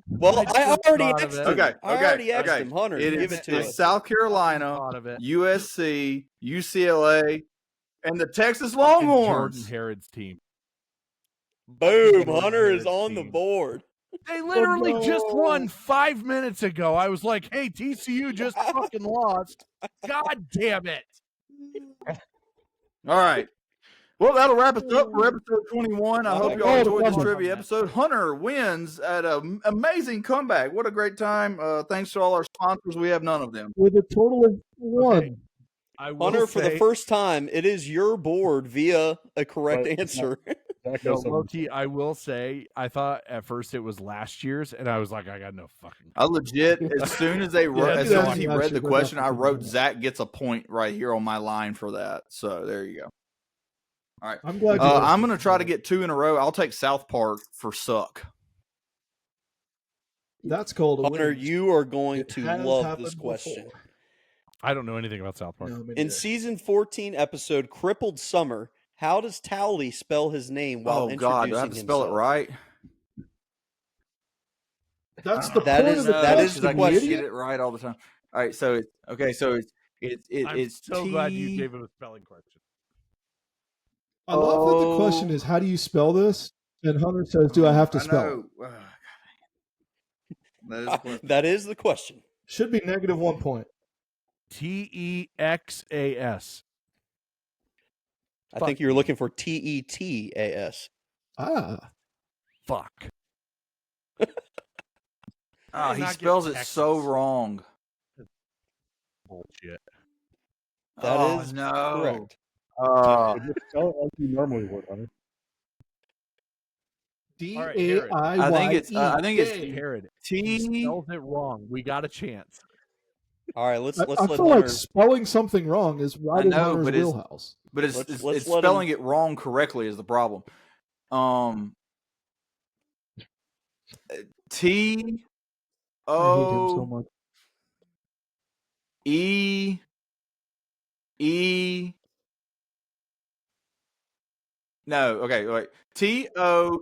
Well, I already X'd him. Okay, I already X'd okay. him. Hunter, give it to it's us. South Carolina, Thought of it. USC, UCLA, and the Texas Jordan Longhorns. Harrod's team. Boom. Jordan Hunter is Harrod's on the team. board. They literally no. just won 5 minutes ago. I was like, "Hey, TCU just fucking lost." God damn it! All right. Well, that'll wrap us up for episode 21. I hope you all enjoyed this trivia episode. Hunter wins at an amazing comeback. What a great time. Thanks to all our sponsors. We have none of them. With a total of 1. Okay. I will Hunter, for the say- first time, it is your board via a correct But- answer. No, Loki, I will say, I thought at first it was last year's, and I was like, I got no fucking. I legit, as soon as they wrote, Yeah, as soon no, as he I read the should go question, back I to wrote that. Zach gets a point right here on my line for that. So there you go. All right. I'm glad. I'm going to try to get 2 in a row. I'll take South Park for suck. That's called a Hunter, win. you are going It to has love happened this question. before. I don't know anything about South Park. No, me In neither. season 14 episode Crippled Summer, how does Towley spell his name while Oh, introducing God. Do I have to spell it himself? right? That's the That point is- of the that is question, the I you can question. get idiot. it right all the time. All right. So it's I'm It's so glad you T. gave him a spelling question. I love that the question is, how do you spell this? And Hunter says, do I have to spell it? That is the question. That is the question. Should be negative 1 point. Texas. I think you're looking for Tetas. Ah. Fuck. He spells it so wrong. Bullshit. That is no. correct. Just spell it like you normally would, Hunter. D-A-I-Y-E. I think it's Herod. T. He spells it wrong. We got a chance. All right, let's I let feel Hunter. like spelling something wrong is right in Hunter's wheelhouse. But it's let's spelling it wrong correctly is the problem. T I hate him so O much. E No, okay, wait. TOEYLE.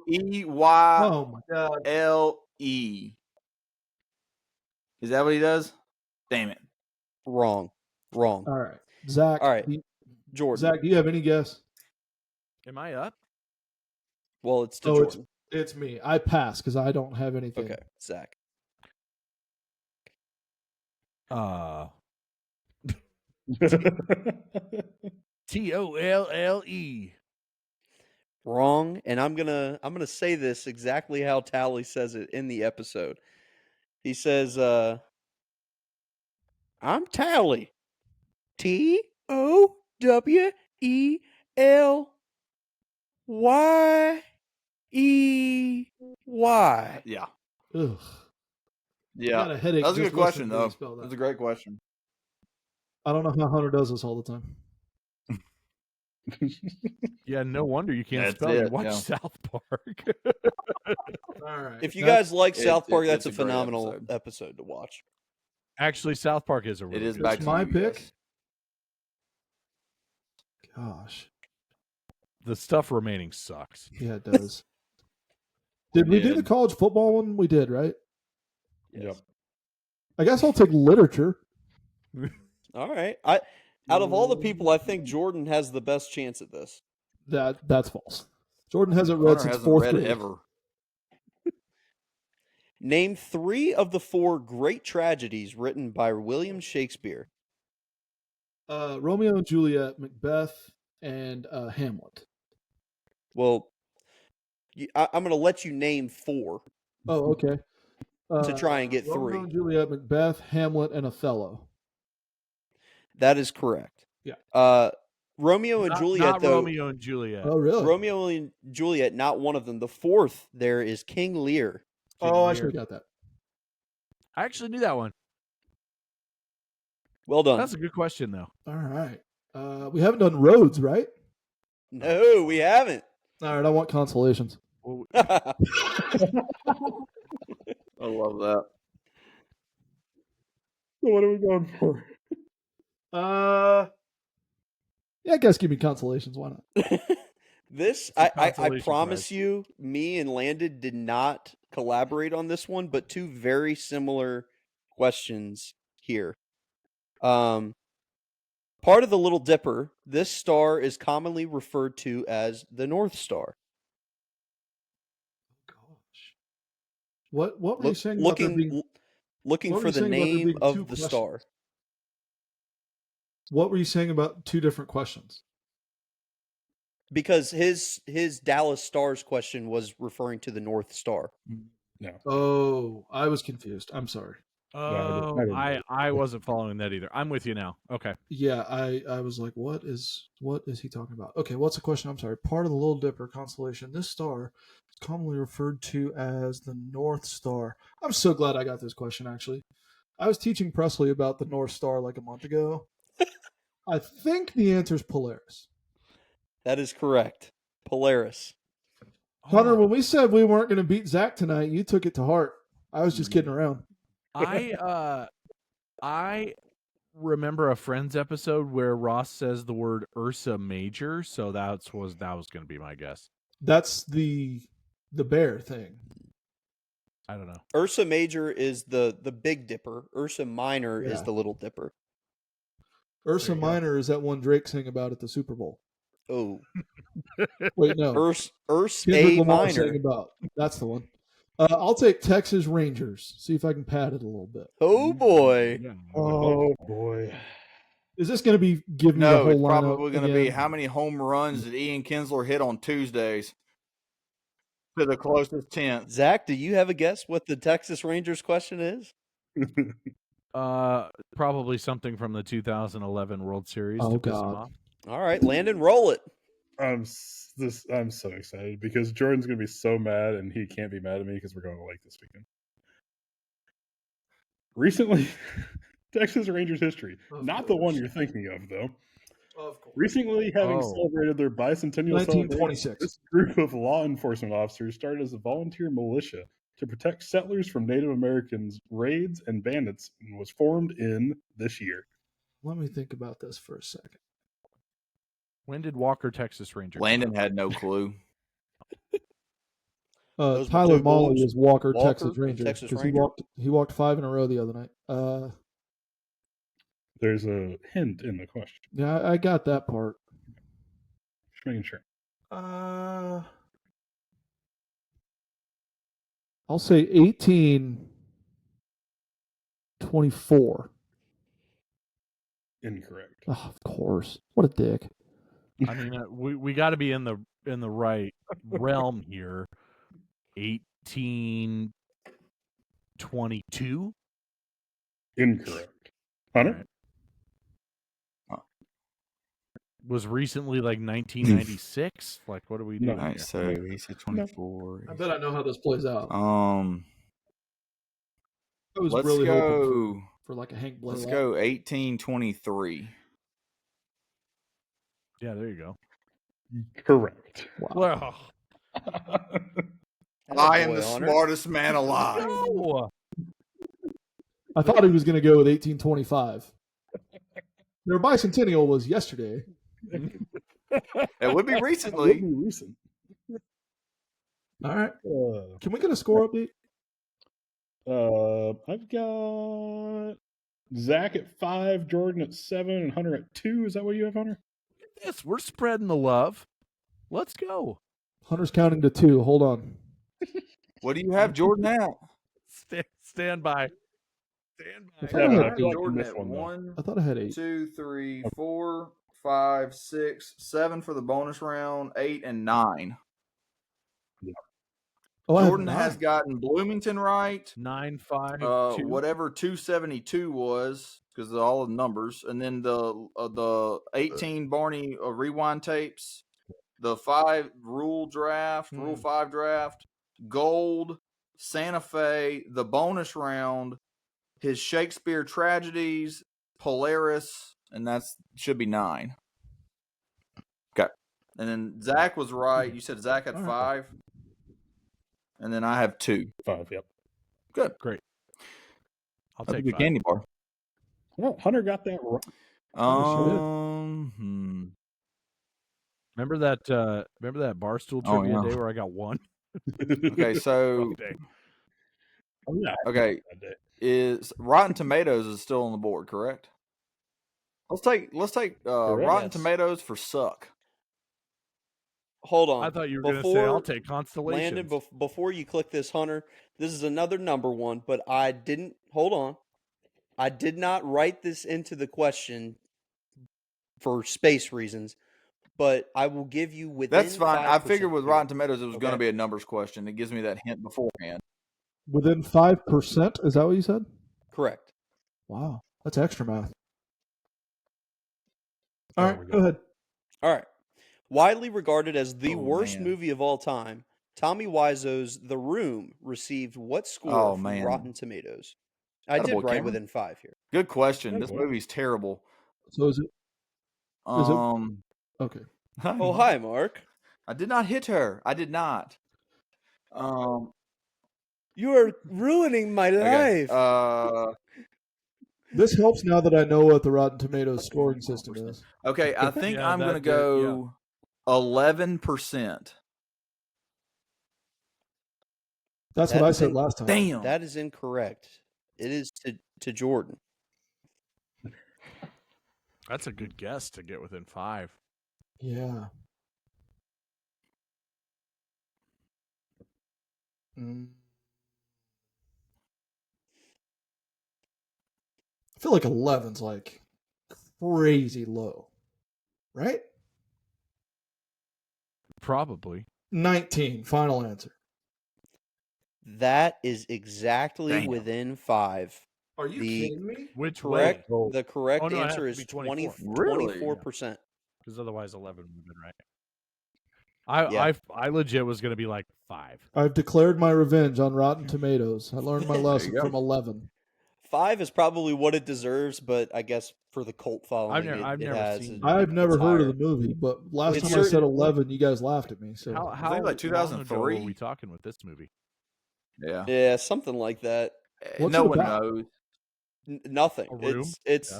Is that what he does? Damn it. Wrong. All right. Zach. All right. Jordan. Zach, do you have any guess? Am I up? Well, it's to Jordan. It's me. I pass because I don't have anything. Okay, Zach. TOLLE. Wrong, and I'm gonna say this exactly how Tally says it in the episode. He says, "I'm Tally, TOWELYEY." Yeah. Ugh. Yeah. I got a headache. That was a just good question, listening to you though. spell that. That's a great question. I don't know how Hunter does this all the time. Yeah, no wonder you can't That's spell. You it, watch yeah. South Park. All right. If you guys like South Park, that's it's a a great phenomenal episode to watch. Actually, South Park is a really It is good back That's to my you, pick. yes. Gosh. The stuff remaining sucks. Yeah, it does. Did we do the college football one? We did, right? Yep. I guess I'll take literature. All right. Out of all the people, I think Jordan has the best chance at this. That's false. Jordan hasn't read since fourth grade. Ever. Name 3 of the 4 great tragedies written by William Shakespeare. Romeo and Juliet, Macbeth, and Hamlet. Well, I'm going to let you name 4. Oh, okay. To try and get Romeo 3. and Juliet, Macbeth, Hamlet, and Othello. That is correct. Yeah. Romeo and Juliet, not though. Romeo and Juliet. Oh, really? Romeo and Juliet, not one of them. The 4th there is King Lear. I should have got that. I actually knew that one. Well done. That's a good question, though. All right. We haven't done roads, right? No, we haven't. All right. I want consolations. I love that. So what are we going for? Yeah, I guess give me consolations. Why not? This, I promise you, me and Landon did not collaborate on this one, but 2 very similar questions here. Part of the Little Dipper, this star is commonly referred to as the North Star. Gosh. What were you saying about there being... Looking for the name of the star. What were you saying about 2 different questions? Because his Dallas Stars question was referring to the North Star. No. Oh, I was confused. I'm sorry. Oh, I wasn't following that either. I'm with you now. Okay. Yeah, I was like, what is he talking about? Okay, what's the question? I'm sorry. Part of the Little Dipper constellation, this star is commonly referred to as the North Star. I'm so glad I got this question, actually. I was teaching Presley about the North Star like a month ago. I think the answer is Polaris. That is correct. Polaris. Hunter, when we said we weren't going to beat Zach tonight, you took it to heart. I was just kidding around. I remember a Friends episode where Ross says the word Ursa Major, so that was going to be my guess. That's the bear thing. I don't know. Ursa Major is the Big Dipper. Ursa Minor is the Little Dipper. Ursa There you go. Minor is that one Drake sang about at the Super Bowl. Oh, Wait, no. Urs Kendrick A Lamar sang minor. about. That's the one. I'll take Texas Rangers. See if I can pad it a little bit. Oh boy. Yeah. Oh boy. Is this going to be give me the No, whole it's lineup probably going to be again? how many home runs did Ian Kinsler hit on Tuesdays to the closest 10th. Zach, do you have a guess what the Texas Rangers question is? Probably something from the 2011 World Series Oh, to piss him God. off. All right, Landon, roll it. I'm so excited because Jordan's gonna be so mad, and he can't be mad at me because we're going to Lake this weekend. Recently, Texas Rangers history, not the one you're thinking of, though. Of course. Recently, having Oh. celebrated their bicentennial celebration, 1926. this group of law enforcement officers started as a volunteer militia to protect settlers from Native Americans, raids, and bandits, and was formed in this year. Let me think about this for a second. When did Walker, Texas Ranger? Landon had no clue. Those were Tyler two Molly boys. was Walker, Walker, Texas Ranger, Texas because Ranger. he walked 5 in a row the other night. There's a hint in the question. Yeah, I got that part. Just making sure. I'll say 1824. Incorrect. Oh, of course. What a dick. I mean, we got to be in the right realm here. 1822. Incorrect. Hunter? Was recently like 1996. Like, what are we doing? No. All right, here? so he said 24. I bet I know how this plays out. I was Let's really hoping go. for like a Hank Let's Blaylock. go 1823. Yeah, there you go. Correct. Well, I am Attaboy, the Hunter. smartest man alive. no. I thought he was going to go with 1825. Their bicentennial was yesterday. It would be It would recently. be recent. All right. Can we get a score update? I've got Zach at 5, Jordan at 7, and Hunter at 2. Is that what you have, Hunter? Yes, we're spreading the love. Let's go. Hunter's counting to 2. Hold on. What do you have Jordan at? Stand by. Stand I by. thought I Yeah, had I feel like you Jordan missed at one, though. 1, I thought I had 8. 2, 3, 4, 5, 6, 7 for the bonus round, 8 and 9. Oh, I Jordan have has 9. gotten Bloomington right. 952. Whatever 272 was, because of all the numbers, and then the 18 Barney rewind tapes, the 5 rule draft, Rule 5 draft, gold, Santa Fe, the bonus round, his Shakespeare tragedies, Polaris, and that's should be 9. Okay, and then Zach was right. You said Zach had 5, and then I have 2. 5, yep. Good, Great. I'll that's a take good 5. candy bar. Well, Hunter got that right. Remember that Barstool Oh, trivia yeah. day where I got 1? Okay, so Rough day. Oh, yeah. okay, That day. is Rotten Tomatoes is still on the board, correct? Let's take Rotten Yes. Tomatoes for suck. Hold on. I thought you were going to say I'll take Constellations. Landon, before you click this, Hunter, this is another number one, but I didn't. Hold on. I did not write this into the question for space reasons, but I will give you within. That's fine. I 5% figured with here. Rotten Tomatoes it was going to Okay. be a numbers question. It gives me that hint beforehand. Within 5%? Is that what you said? Correct. Wow. That's extra math. All There we right, go. go ahead. All right. Widely regarded as the Oh, worst man. movie of all time, Tommy Wiseau's The Room received what score Oh, from man. Rotten Tomatoes? I Attaboy, did write Cameron. within 5 here. Good question. Oh, This boy. movie's terrible. So is it? Okay. Oh, hi, Mark. I did not hit her. I did not. You are ruining my Okay. life. This helps now that I know what the Rotten Tomatoes scoring system is. Okay, I think Yeah, I'm going to that did, go 11%. That's That what I is said in- last time. Damn. That is incorrect. It is to Jordan. That's a good guess to get within 5. Yeah. Mm. I feel like 11's like crazy low, right? Probably. 19, final answer. That is exactly Damn. within 5. Are you The kidding me? Which correct way? the correct Oh, no, it has answer to is be 24. 24%. Because otherwise 11 would have been right. Yeah. I legit was going to be like 5. I've declared my revenge on Rotten Tomatoes. I learned my lesson go. from 11. 5 is probably what it deserves, but I guess for the cult following, I've it never has. seen I've never it's heard higher. of the movie, but last It's time I said certain- 11, you guys laughed at me. So How I think like long ago 2003? were we talking with this movie? Yeah. Yeah, something like that. What's no it one about? knows. Nothing. A Room? It's Yeah.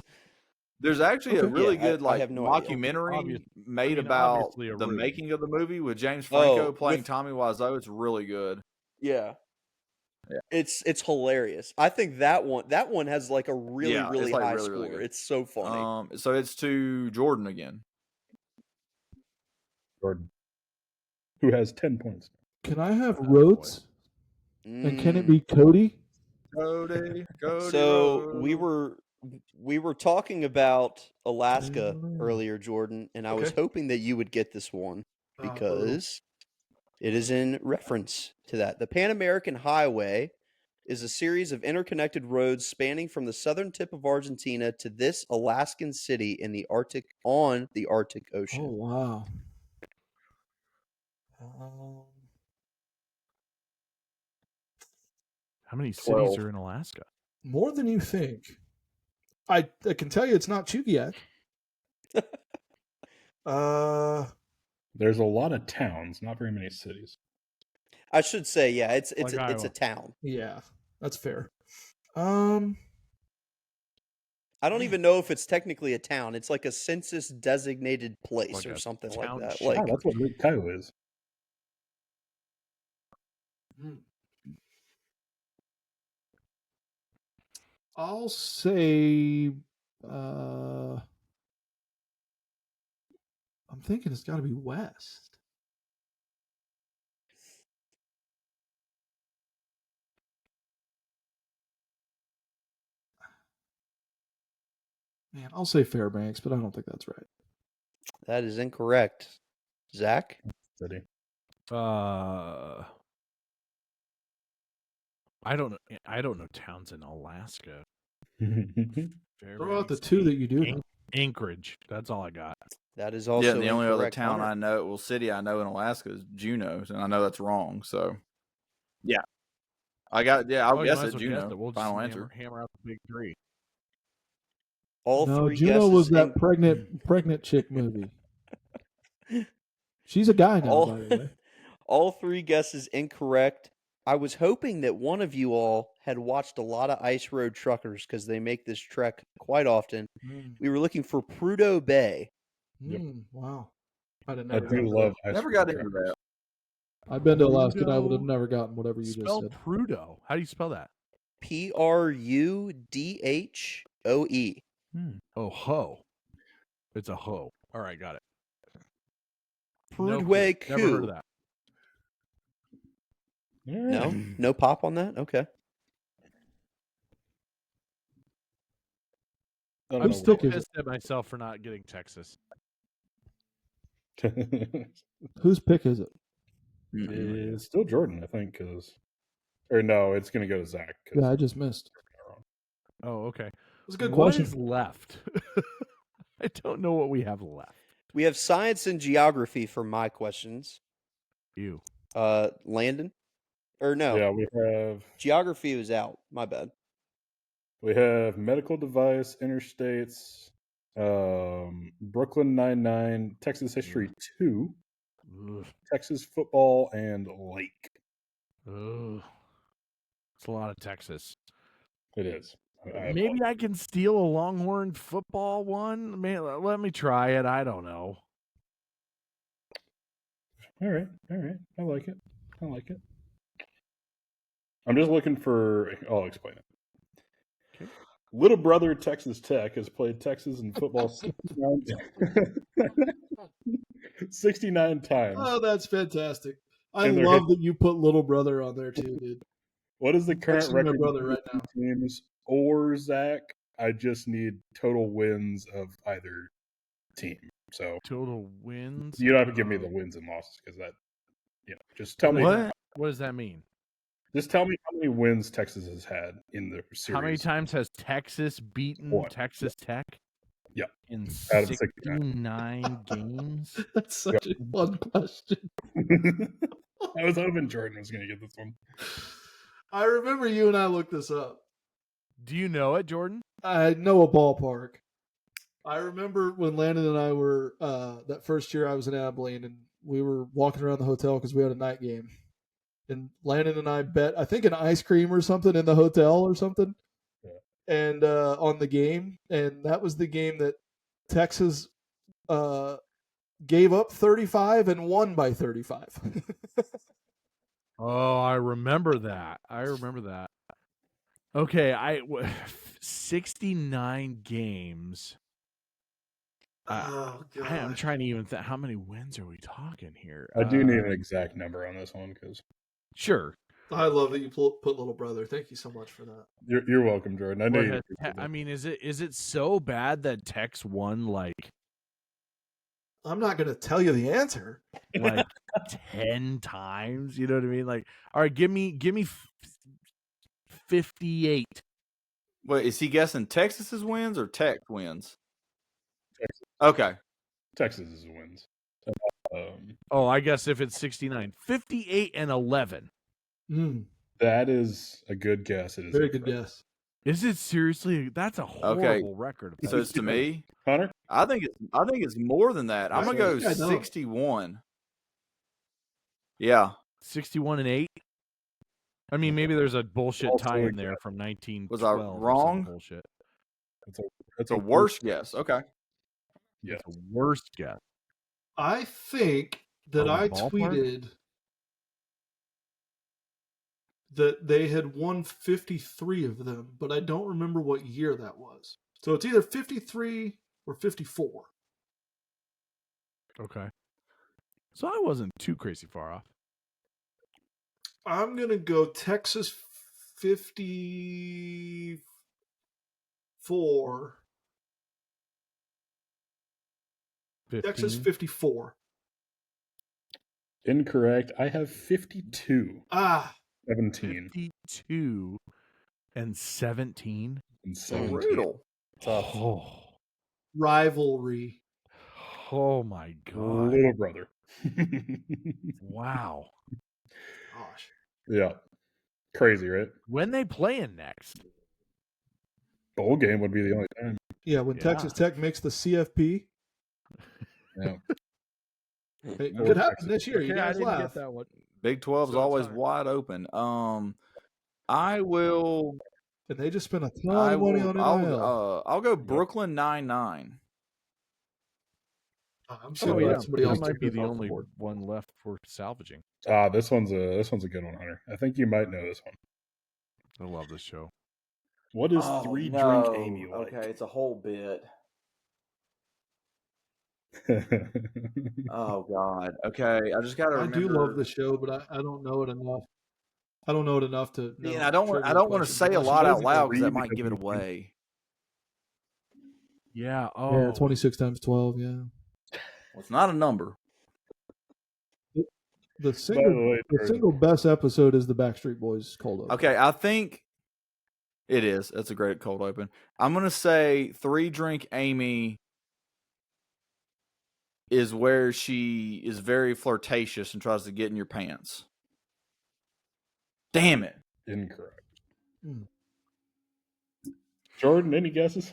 There's actually a Okay. really Yeah, good I like have no idea. mockumentary made about obviously A the Room. making of the movie with James Franco Oh, playing with- Tommy Wiseau. It's really good. yeah. Yeah. It's hilarious. I think that one has like a really Yeah, really it's like high really, score. really good. It's so funny. So it's to Jordan again. Jordan, who has 10 points. Can I have Rhodes? And can it be Cody? Cody So Rhodes. we were talking about Alaska Cody. earlier, Jordan, and I was Okay. hoping that you would get this one because it is in reference to that. The Pan American Highway is a series of interconnected roads spanning from the southern tip of Argentina to this Alaskan city in the Arctic on the Arctic Ocean. Oh, wow. How many 12. cities are in Alaska? More than you think. I can tell you it's not Chugiak. There's a lot of towns, not very many cities. I should say, yeah, it's Like a Iowa. town. Yeah, that's fair. I don't even know if it's technically a town. It's like a census designated place Like or a something like that. township. Like That's what Lake Tahoe is. I'll say I'm thinking it's got to be west. Man, I'll say Fairbanks, but I don't think that's right. that is incorrect. Zach? City. I don't know towns in Alaska. Throw out the two that you do know. Anchorage. That's all I got. That is also Yeah, and the only other incorrect, town Hunter. I know, city I know in Alaska is Juneau, and I know that's wrong. So, yeah, I'll you guess might it. as well guess Juneau. it. We'll just Final answer. hammer out the big 3. All No, three Juno guesses was that pregnant chick movie. She's a guy now, by the way. all 3 guesses incorrect. I was hoping that one of you all had watched a lot of Ice Road Truckers because they make this trek quite often. We were looking for Prudhoe Bay. Wow. I'd have I never do love Ice Never Road got into Truckers. that. I've been to Alaska and I would have Prudhoe. never gotten whatever you Spell just said. Prudhoe. How do you spell that? Prudhoe. Oh, ho. It's a ho. All right, got it. Prudhoe Never heard of Coup. that. No pop on that. Okay. I'm Whose still pick is it? pissed at myself for not getting Texas. Whose pick is it? It's still Jordan, I think, or no, it's going to go to Zach. Yeah, I just missed. Oh, okay. That's a good What question. is left? I don't know what we have left. We have science and geography for my questions. You. Landon? Or no. Yeah, we have Geography was out. My bad. medical device, interstates, Brooklyn Nine-Nine, Texas History 2, Ugh. Texas football, and Lake. Ugh. It's a lot of Texas. It is. Maybe I can steal a Longhorn football one. Man, let me try it. I don't know. All right. I like it. I'm just looking for. I'll explain it. Okay. Little brother Texas Tech has played Texas in football 69 times. Oh, that's fantastic. I And they're love that you put little brother on there too, dude. What is the I'm current texting my record? brother right now. Teams or Zach? I just need total wins of either team. So Total wins. you don't have to give me the wins and losses because that, just tell me. What does that mean? Just tell me how many wins Texas has had in the series. How many times has Texas beaten Texas Tech? Yeah. In Out of 69 games? That's such a fun question. I was hoping Jordan was going to get this one. I remember you and I looked this up. Do you know it, Jordan? I know a ballpark. I remember when Landon and I were that first year I was in Abilene, and we were walking around the hotel because we had a night game. And Landon and I bet, I think, an ice cream or something in the hotel or something, and on the game. And that was the game that Texas gave up 35 and won by 35. Oh, I remember that. Okay, 69 games. Oh, God. I'm trying to even think. How many wins are we talking here? I do need an exact number on this one because. Sure. I love that you put little brother. Thank you so much for that. You're welcome, Jordan. I know you. I mean, is it so bad that Tex won like? I'm not going to tell you the answer. Like 10 times. You know what I mean? Like, all right, give me 58. Wait, is he guessing Texas's wins or Tech wins? Texas. Okay. Texas's wins. I guess if it's 69, 58 and 11. That is a good guess. It is very good guess. Is it seriously? That's a horrible record. So it's to me, Hunter. I think it's more than that. I'm gonna go 61. Yeah, 61 and 8. I mean, maybe there's a bullshit tie in there from 1912. Was I wrong? Bullshit. It's a worse guess. Okay. Yeah, it's a worst guess. I think that I tweeted that they had won 53 of them, but I don't remember what year that was. So it's either 53 or 54. Okay. So I wasn't too crazy far off. I'm going to go Texas 54. 15? Texas 54. Incorrect. I have 52. 17. 52 and 17. And 17. Brutal. Tough. Oh. Rivalry. Oh my God. Little brother. Wow. Gosh. Yeah. Crazy, right? When they playing next? Bowl game would be the only time. Yeah, when Texas Tech makes the CFP. Yeah. It could happen this year. You guys laugh. Get that one. Big 12 is always wide open. I will. And they just spent a ton of money on NIL. I'll go Brooklyn 9-9. I'm sure somebody else might be the only one left for salvaging. This one's a good one, Hunter. I think you might know this one. I love this show. What is drink Amy like? Okay, it's a whole bit. Oh God. Okay, I just got to remember. I do love the show, but I don't know it enough. I don't know it enough to know. Yeah, I don't want to say a lot out loud because that might give it away. Yeah. Oh. Yeah, 26 times 12. Yeah. Well, it's not a number. The single best episode is the Backstreet Boys cold open. Okay, I think it is. That's a great cold open. I'm gonna say 3 Drink Amy is where she is very flirtatious and tries to get in your pants. Damn it. Incorrect. Jordan, any guesses?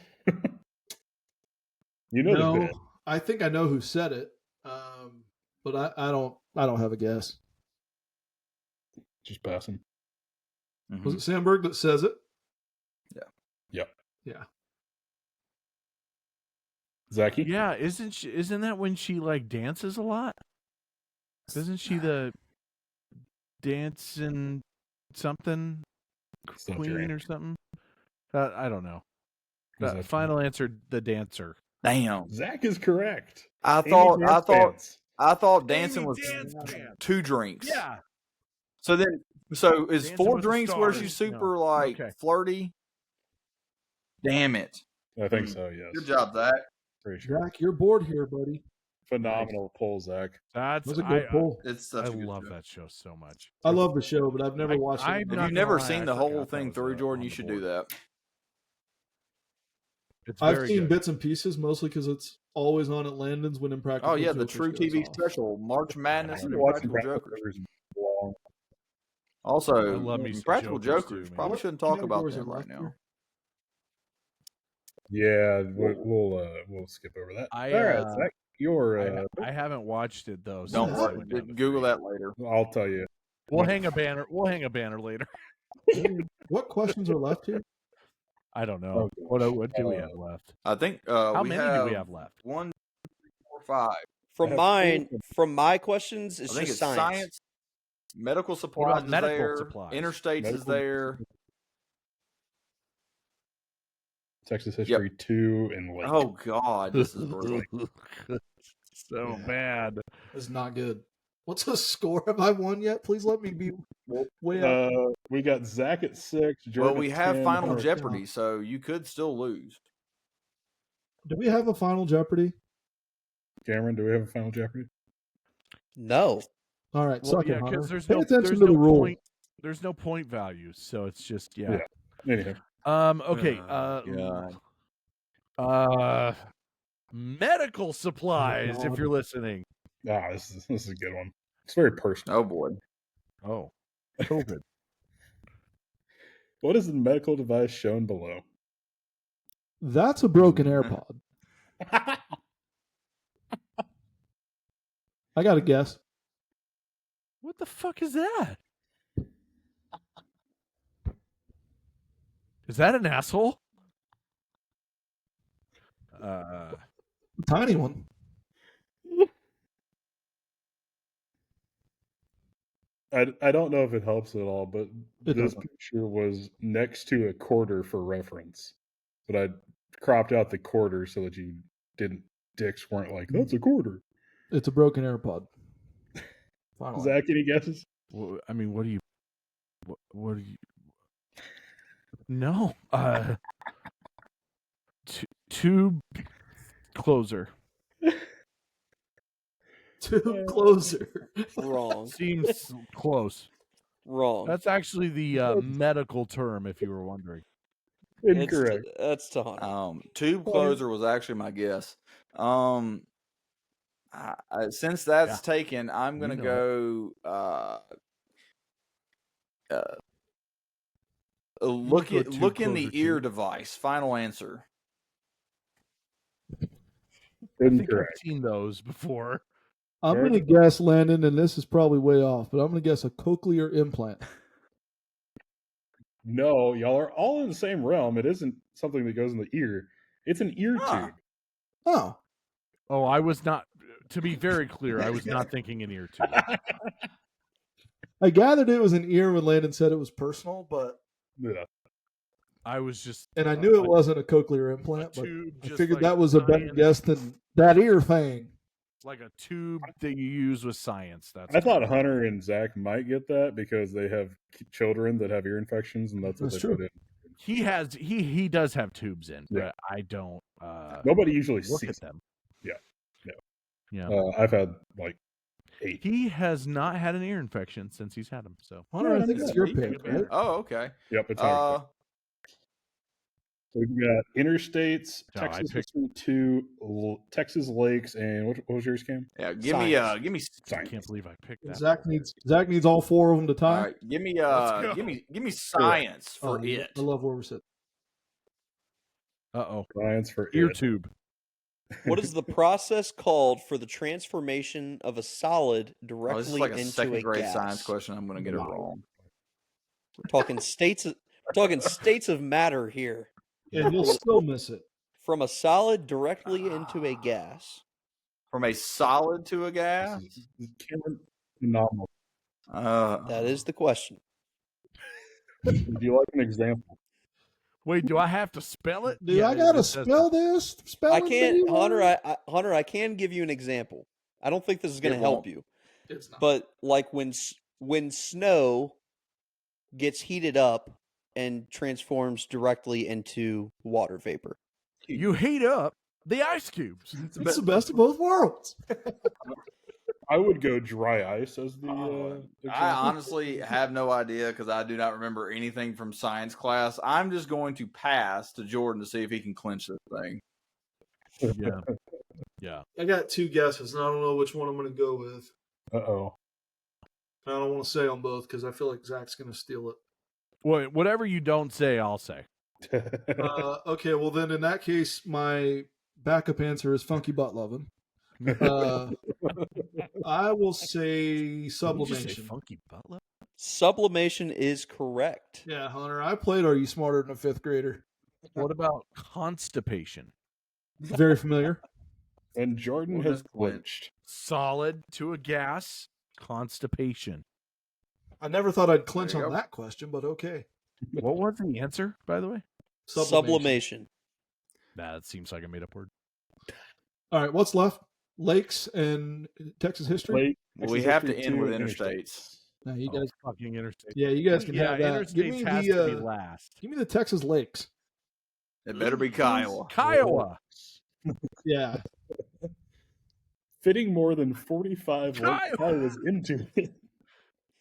You know the bit. I think I know who said it, but I don't have a guess. Just passing. Mm-hmm. Was it Sandberg that says it? Yeah. Yep. Yeah. Zachy? Yeah, isn't that when she like dances a lot? Isn't she the dancing something queen or something? I don't know. Final answer: the dancer. Damn. Zach is correct. I Amy thought Dance Pants. dancing was Dance Pants. 2 drinks. Yeah. So is Dancing 4 with the drinks where Stars. she's super No. like Okay. flirty? Damn it. I think so, yes. Good job, Zach. Pretty sure. Zach, you're bored here, buddy. Phenomenal pull, Zach. That was a good pull. It's such I a good love show. that show so much. I love the show, but I've never watched it. If not you've never gonna lie, seen I the whole forgot that thing was, through, Jordan, on you the should board. do that. It's I've very seen good. bits and pieces, mostly because it's always on at Landon's when Impractical Oh yeah, the Jokers True goes TV off. special, March Madness and Watching Impractical Practical Jokers. Jokers long. Also, I love me some Impractical Jokers, Jokers. too, Probably man. shouldn't talk about categories them are right left now. Yeah, we'll skip over that. I, All right, Zach, I haven't watched it though. Don't since I worry. went down to Google 3. that later. I'll tell you. We'll hang a banner. We'll hang a banner later. What questions are left here? I don't know. What do we have left? I think How many do we have left? 1, 2, 3, 4, 5. From my questions, it's I think just it's science. medical What supplies about is medical there. supplies? Interstates is Medical- there. Texas History 2 and Lake. Oh God, this is brutal. So bad. It's not good. What's the score? Have I won yet? Please let me be way up. We got Zach at 6. Jordan Well, we at have 10, Final Hunter at Jeopardy, so you could still lose. Do we have a Final Jeopardy? 10. Cameron, do we have a Final Jeopardy? No. All right, Well, suck yeah, it, Hunter. because there's Pay no attention to the rule. point. There's no point value, so it's just yeah. Anyhow. Okay. Medical supplies. If you're listening. This is a good one. It's very personal. Oh boy. Oh, COVID. What is the medical device shown below? That's a broken AirPod. I got a guess. What the fuck is that? Is that an asshole? Tiny one. I don't know if it helps at all, but It this doesn't. picture was next to a quarter for reference. But I cropped out the quarter so that you dicks weren't like, that's a quarter. It's a broken AirPod. Finally. Zach, any guesses? Well, I mean, what do you? What do you? No. Tube closer. Tube closer. Wrong. Seems close. Wrong. That's actually the medical term, if you were wondering. Incorrect. That's to Hunter. Tube closer was actually my guess. Since that's taken, I'm gonna go. Look in the ear device. Final answer. I think I've Incorrect. seen those before. I'm going to guess, Landon, and this is probably way off, but I'm going to guess a cochlear implant. No, y'all are all in the same realm. It isn't something that goes in the ear. It's an ear tube. Oh. Oh, I was not. To be very clear, I was not thinking an ear tube. I gathered it was an ear when Landon said it was personal, but Yeah. I was just. and I knew it wasn't a cochlear implant, but tube, I just figured like that was a better science. guess than that ear thing. Like a tube that you use with science. That's I thought Hunter and Zach might get that because they have children that have ear infections, and that's what That's they true. put in. he has. He does have tubes in, but Yeah. I don't. Nobody usually look sees at them. Yeah. Yeah. I've had like 8. He has not had an ear infection since he's had them. So Hunter, I think it's your Eight. pick, right? Oh, okay. Yep, it's Hunter's pick. So we've got interstates, No, I Texas picked- History 2, Texas Lakes, and what was yours, Cam? Yeah, give Science. me. I Science. can't believe I picked that. Zach needs all 4 of them to All tie. right, give me Let's go. give me science for Oh, it. I love where we're sitting. Uh-oh. Science for Ear it. tube. What is the process called for the transformation of a solid Oh, directly this is like a into second a grade gas? science question. I'm gonna get it wrong. We're talking states. We're talking states of matter here. And you'll still miss it. From a solid directly into a gas. From a solid to a gas. This is Cameron, phenomenal. That is the question. Would you like an example? Wait, do I have to spell it? Dude, Yeah, I gotta it says spell this. Spell I it, can't, baby. Hunter. Hunter, I can give you an example. I don't think this is going It to help won't. you, It's not. but like when snow gets heated up and transforms directly into water vapor. You heat up the ice cubes. It's the best of both worlds. I would go dry ice as the. I example. honestly have no idea because I do not remember anything from science class. I'm just going to pass to Jordan to see if he can clinch this thing. Yeah. Yeah. I got 2 guesses, and I don't know which one I'm going to go with. Uh-oh. I don't want to say on both because I feel like Zach's going to steal it. Well, whatever you don't say, I'll say. Okay, well then in that case, my backup answer is funky butt loving. I will say Did you say sublimation. funky butler? Sublimation is correct. Yeah, Hunter, I played Are You Smarter Than a 5th Grader? What about constipation? Very familiar. And Jordan Well, has that's quite- clinched. Solid to a gas. Constipation. I never thought I'd clinch There you on go. that question, but okay. What was the answer, by the way? Sublimation. Nah, that seems like a made up word. All right, what's left? Lakes and Texas history? Lake, Well, we Texas have to history end two, with and interstates. No, you Oh, guys. fucking interstate. Yeah, you guys can Yeah, have that. Give me interstates has to be the last. give me the Texas lakes. It better be Kiowa. Kiowa. Yeah. Fitting more than 45 Lake Kyle! Kiowas into it.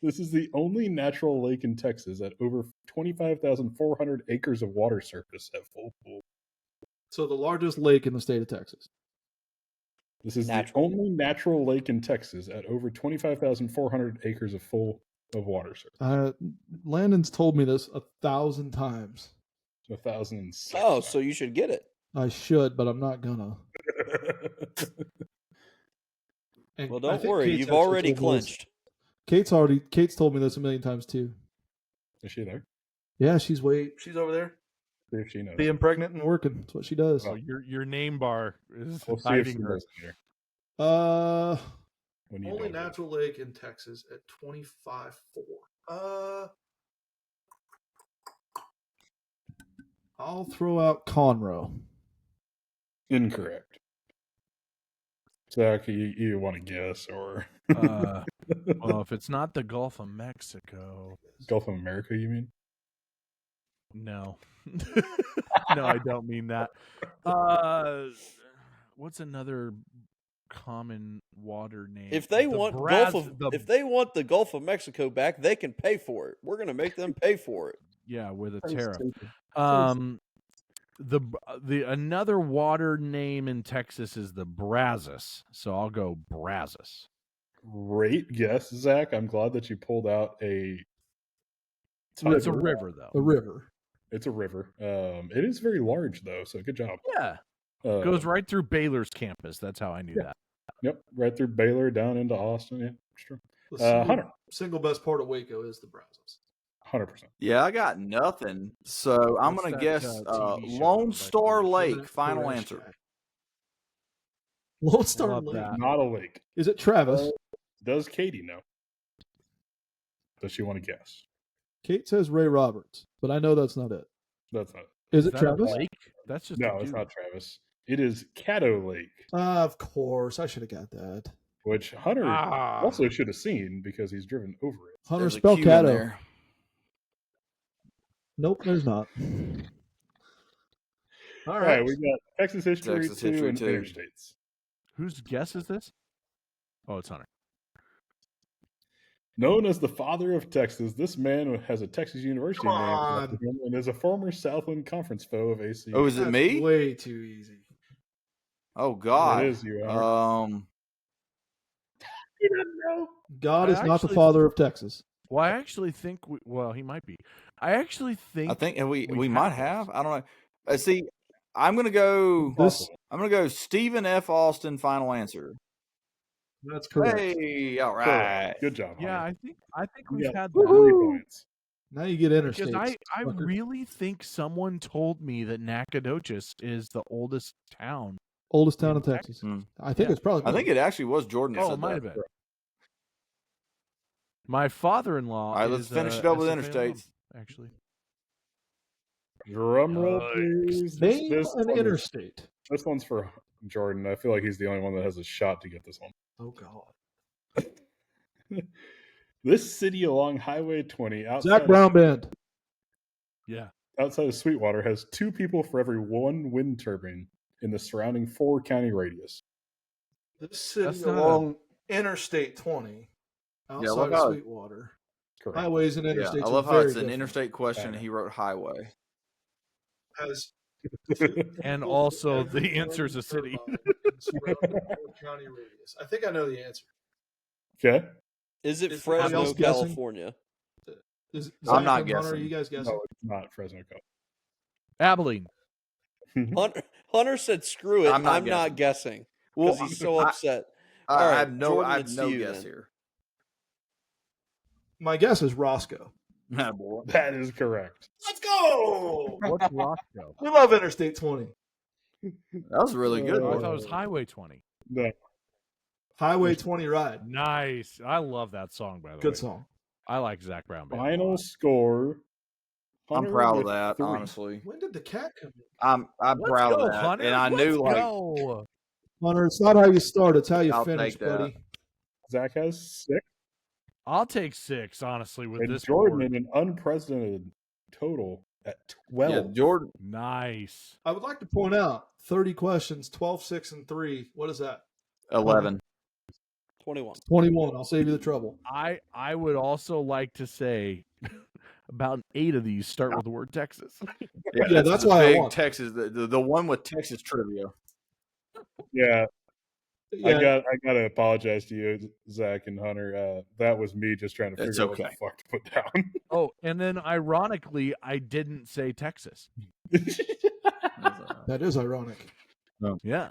This is the only natural lake in Texas at over 25,400 acres of water surface at full pool. So the largest lake in the state of Texas. This is Natural. the only natural lake in Texas at over 25,400 acres of water surface. Landon's told me this 1,000 times. 1,006. Oh, so you should get it. I should, but I'm not gonna. And Well, I don't think worry. Kate's You've actually already told me this. clinched. Kate's told me this a million times too. Is she there? Yeah, she's over there See if she knows. being pregnant and working. That's what she does. So your name bar is We'll see if hiding she her. knows later. When you Only don't get it. natural lake in Texas at 25.4. I'll throw out Conroe. Incorrect. Zach, you want to guess or Well, if it's not the Gulf of Mexico, Gulf of America? You mean? no. No, I don't mean that. What's another common water name? If they The want the- if they want the Gulf of Mexico back, they can pay for it. We're gonna make them pay for it. yeah, with a That was tariff. stupid. The another water name in Texas is the Brazos, so I'll go Brazos. Great guess, Zach. I'm glad that you pulled out a. It's a tiger. river, though. A river. It's a river. It is very large, though, so good job. Yeah, goes right through Baylor's campus. That's how I knew that. Yep, right through Baylor down into Austin. Yeah, it's true. The Hunter. single best part of Waco is the Brazos. 100%. Yeah, I got nothing. So I'm What's going to that, guess TV show Lone about Star the- Lake. Final Correct. answer. Lone Star Love Lake. that. Not a lake. Is it Travis? Does Katie know? Does she want to guess? Kate says Ray Roberts, but I know that's not it. That's not. Is it that a Travis? lake? That's just a No, it's dude. not Travis. It is Caddo Lake, Of course, I should have got that. which Hunter Ah. also should have seen because he's driven over it. Hunter There's a spell Q in Caddo. there. Nope, there's not. All All right. right, we got Texas History Texas 2 History and 2. Interstates. Whose guess is this? Oh, it's Hunter. Known as the father of Texas, this man has a Texas University Come name on. after him and is a former Southland Conference foe of ACU. Oh, is it That's me? Way too easy. Oh, God. It is you, Hunter. You didn't know. God I is not the actually- father of Texas. Well, I actually think. He might be. I actually think. I think we we might have have. I don't know. See, I'm going to go. This I'm going to go Stephen F. Austin. Final answer. that's correct. Hey, all right. Correct. Good job. Yeah, Hunter. I think You we've got had 3 that. points. Now you get Because interstates. I fucker. really think someone told me that Nacogdoches is the oldest town. Oldest town in Texas. Hmm. I think Yeah. it's probably. I think it actually was Jordan that Oh, said it might that. have been. My father-in-law. All right, let's is, finish it up with SFA alum, interstates. actually. Drum roll, please. Name an one is- interstate. This one's for Jordan. I feel like he's the only one that has a shot to get this one. Oh God. This city along Highway 20 Zach Brown Band. outside of Sweetwater has 2 people for every 1 wind turbine in the surrounding 4-county radius. This city That's not along Interstate 20 outside of Sweetwater. Correct. Highways and Yeah, interstates. I love are how very it's an different. interstate question and he wrote highway. Has And also the answer is a city. County radius. I think I know the answer. Okay. Is it Is Fresno, anybody else guessing? California? Is I'm not Zach and Hunter, guessing. Are you guys guessing? No, it's not Fresno, Abilene. Hunter said, "Screw it, I'm not guessing." Well, Because he's so upset. I All right, have no, Jordan, I have it's no you guess then. here. My guess is Roscoe. Boy. That is correct. Let's go! What's Roscoe? We love Interstate 20. That was really good. Oh, I Boy. thought it was Highway 20. No. Highway 20 ride. Nice. I love that song, by the way. Good song. I like Zach Brown Band. Final score. I'm Hunter proud of with that, 3. honestly. When did the cat come in? I'm Let's proud go, of that. Hunter. And I Let's knew like go. Hunter, it's not how you start, it's how you I'll finish, take that. buddy. Zach has 6. I'll take 6, honestly, with And this Jordan board. in an unprecedented total at 12. yeah, Jordan. Nice. I would like to point out 30 questions, 12, 6, and 3. What is that? 11. 21. 21. I'll save you the trouble. I would also like to say about 8 of these start with the word Texas. Yeah, that's the why I big won. Texas, the one with Texas trivia. Yeah, Yeah, I got to apologize to you, Zach and Hunter. That was me just trying to It's figure out okay. what the fuck to put down. Oh, and then ironically, I didn't say Texas. that is ironic. Yeah.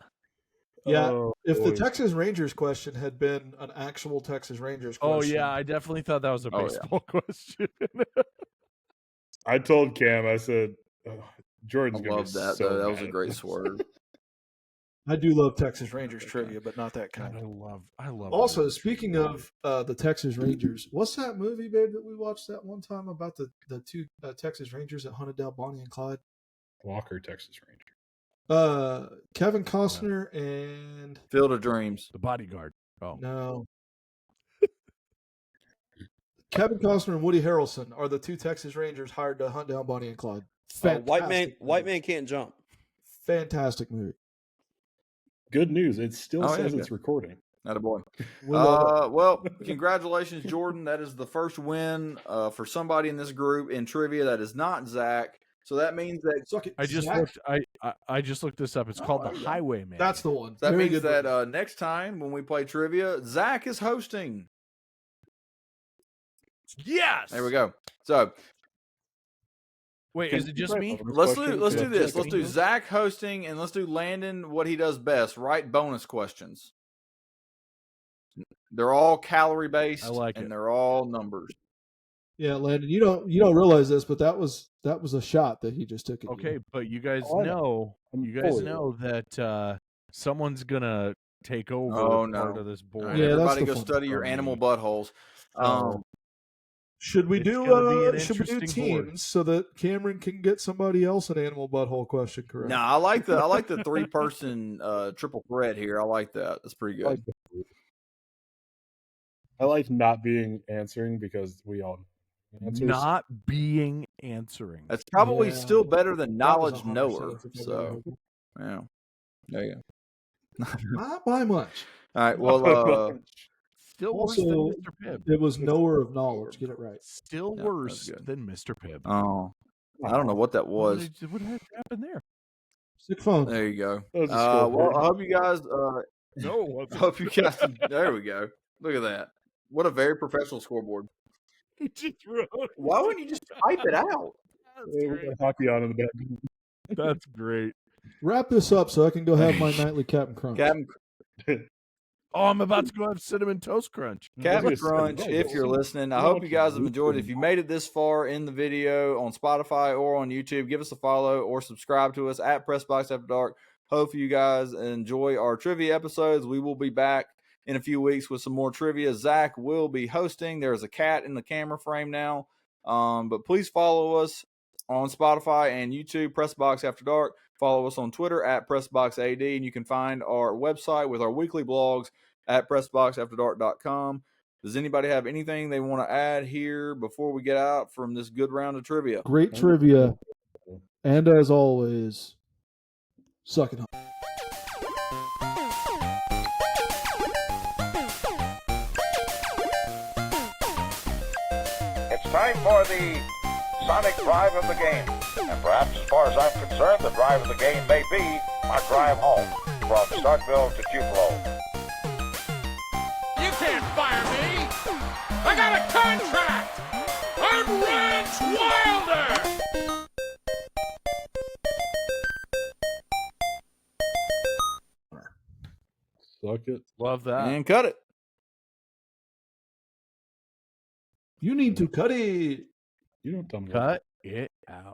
Yeah, Oh, if the boy. Texas Rangers question had been an actual Texas Rangers Oh, question. yeah. I definitely thought that was a Oh, yeah. baseball question. I told Cam, I said, Jordan's I going to love be that, so though. That mad was a at great this. swerve. I do love Texas Rangers trivia, but not that kind. I love Also, it. speaking of the Texas Rangers, what's that movie, babe, that we watched that one time about the 2 Texas Rangers that hunted down Bonnie and Clyde? Walker, Texas Ranger. Kevin Costner and Field of Dreams. The Bodyguard. Oh. no. Kevin Costner and Woody Harrelson are the 2 Texas Rangers hired to hunt down Bonnie and Clyde. White Fantastic man can't jump. Fantastic movie. Good news. It still Oh, yeah, says good. it's recording. Attaboy. We love it. Well, congratulations, Jordan. That is the first win for somebody in this group in trivia that is not Zach. So that means that Suck it, I just Zach. looked. I just looked this up. It's called there the you go. Highwayman. That's the one. that Very means good that movie. next time when we play trivia, Zach is hosting. yes. There we go. So Wait, is it just me? let's do this. Yeah, Let's do checking. Zach hosting, and let's do Landon what he does best. Write bonus questions. They're all calorie based, I like and it. they're all numbers. Yeah, Landon, you don't realize this, but that was a shot that he just took. At Okay, you. but you guys Oh, I know, I'm you guys fully know that someone's gonna take over Oh, part no. of this All board. right, Yeah, that's everybody the go fun study part. your animal buttholes. Should we It's do gonna be an should we do interesting board. teams so that Cameron can get somebody else an animal butthole question correct? No, I like the 3-person triple threat here. I like that. That's pretty good. I like not being answering because we all know answers. Not being answering. That's probably Yeah. still better than That was knowledge 100% knower. if I've ever So heard it. yeah, there you go. Not by much. All right. Well, Still Also, worse than Mr. Pibb. it was knower of knowledge. Get it right. Still Yeah, worse that's good. than Mr. Pibb. oh, I don't know what that was. What happened there? Stick phone. There you go. That was a Well, scoreboard. I hope you guys. No, I hope you guys. There we go. Look at that. What a very professional scoreboard. he just wrote. Why wouldn't you just type it out? We got hockey on in the back. That's great. Wrap this up so I can go have my nightly Captain Crunch. Captain Oh, I'm about to go have cinnamon toast crunch. Captain Yes, Crunch, yes. if you're listening, I You hope know you guys have what enjoyed it. If you made it this far in the video on Spotify or on YouTube, give us a follow or subscribe to us at Pressbox After Dark. Hope you guys enjoy our trivia episodes. We will be back in a few weeks with some more trivia. Zach will be hosting. There's a cat in the camera frame now. But please follow us on Spotify and YouTube, PressBox After Dark. Follow us on Twitter at PressBoxAD, and you can find our website with our weekly blogs at PressBoxAfterDark.com. Does anybody have anything they want to add here before we get out from this good round of trivia? Great trivia. And as always, suck it home. It's time for the Sonic drive of the game. And perhaps as far as I'm concerned, the drive of the game may be our drive home from Starkville to Tupelo. You can't fire me! I got a contract! I'm Rance Wilder! Suck it. Love that. And cut it. You need to cut it. You don't tell me. Cut it out.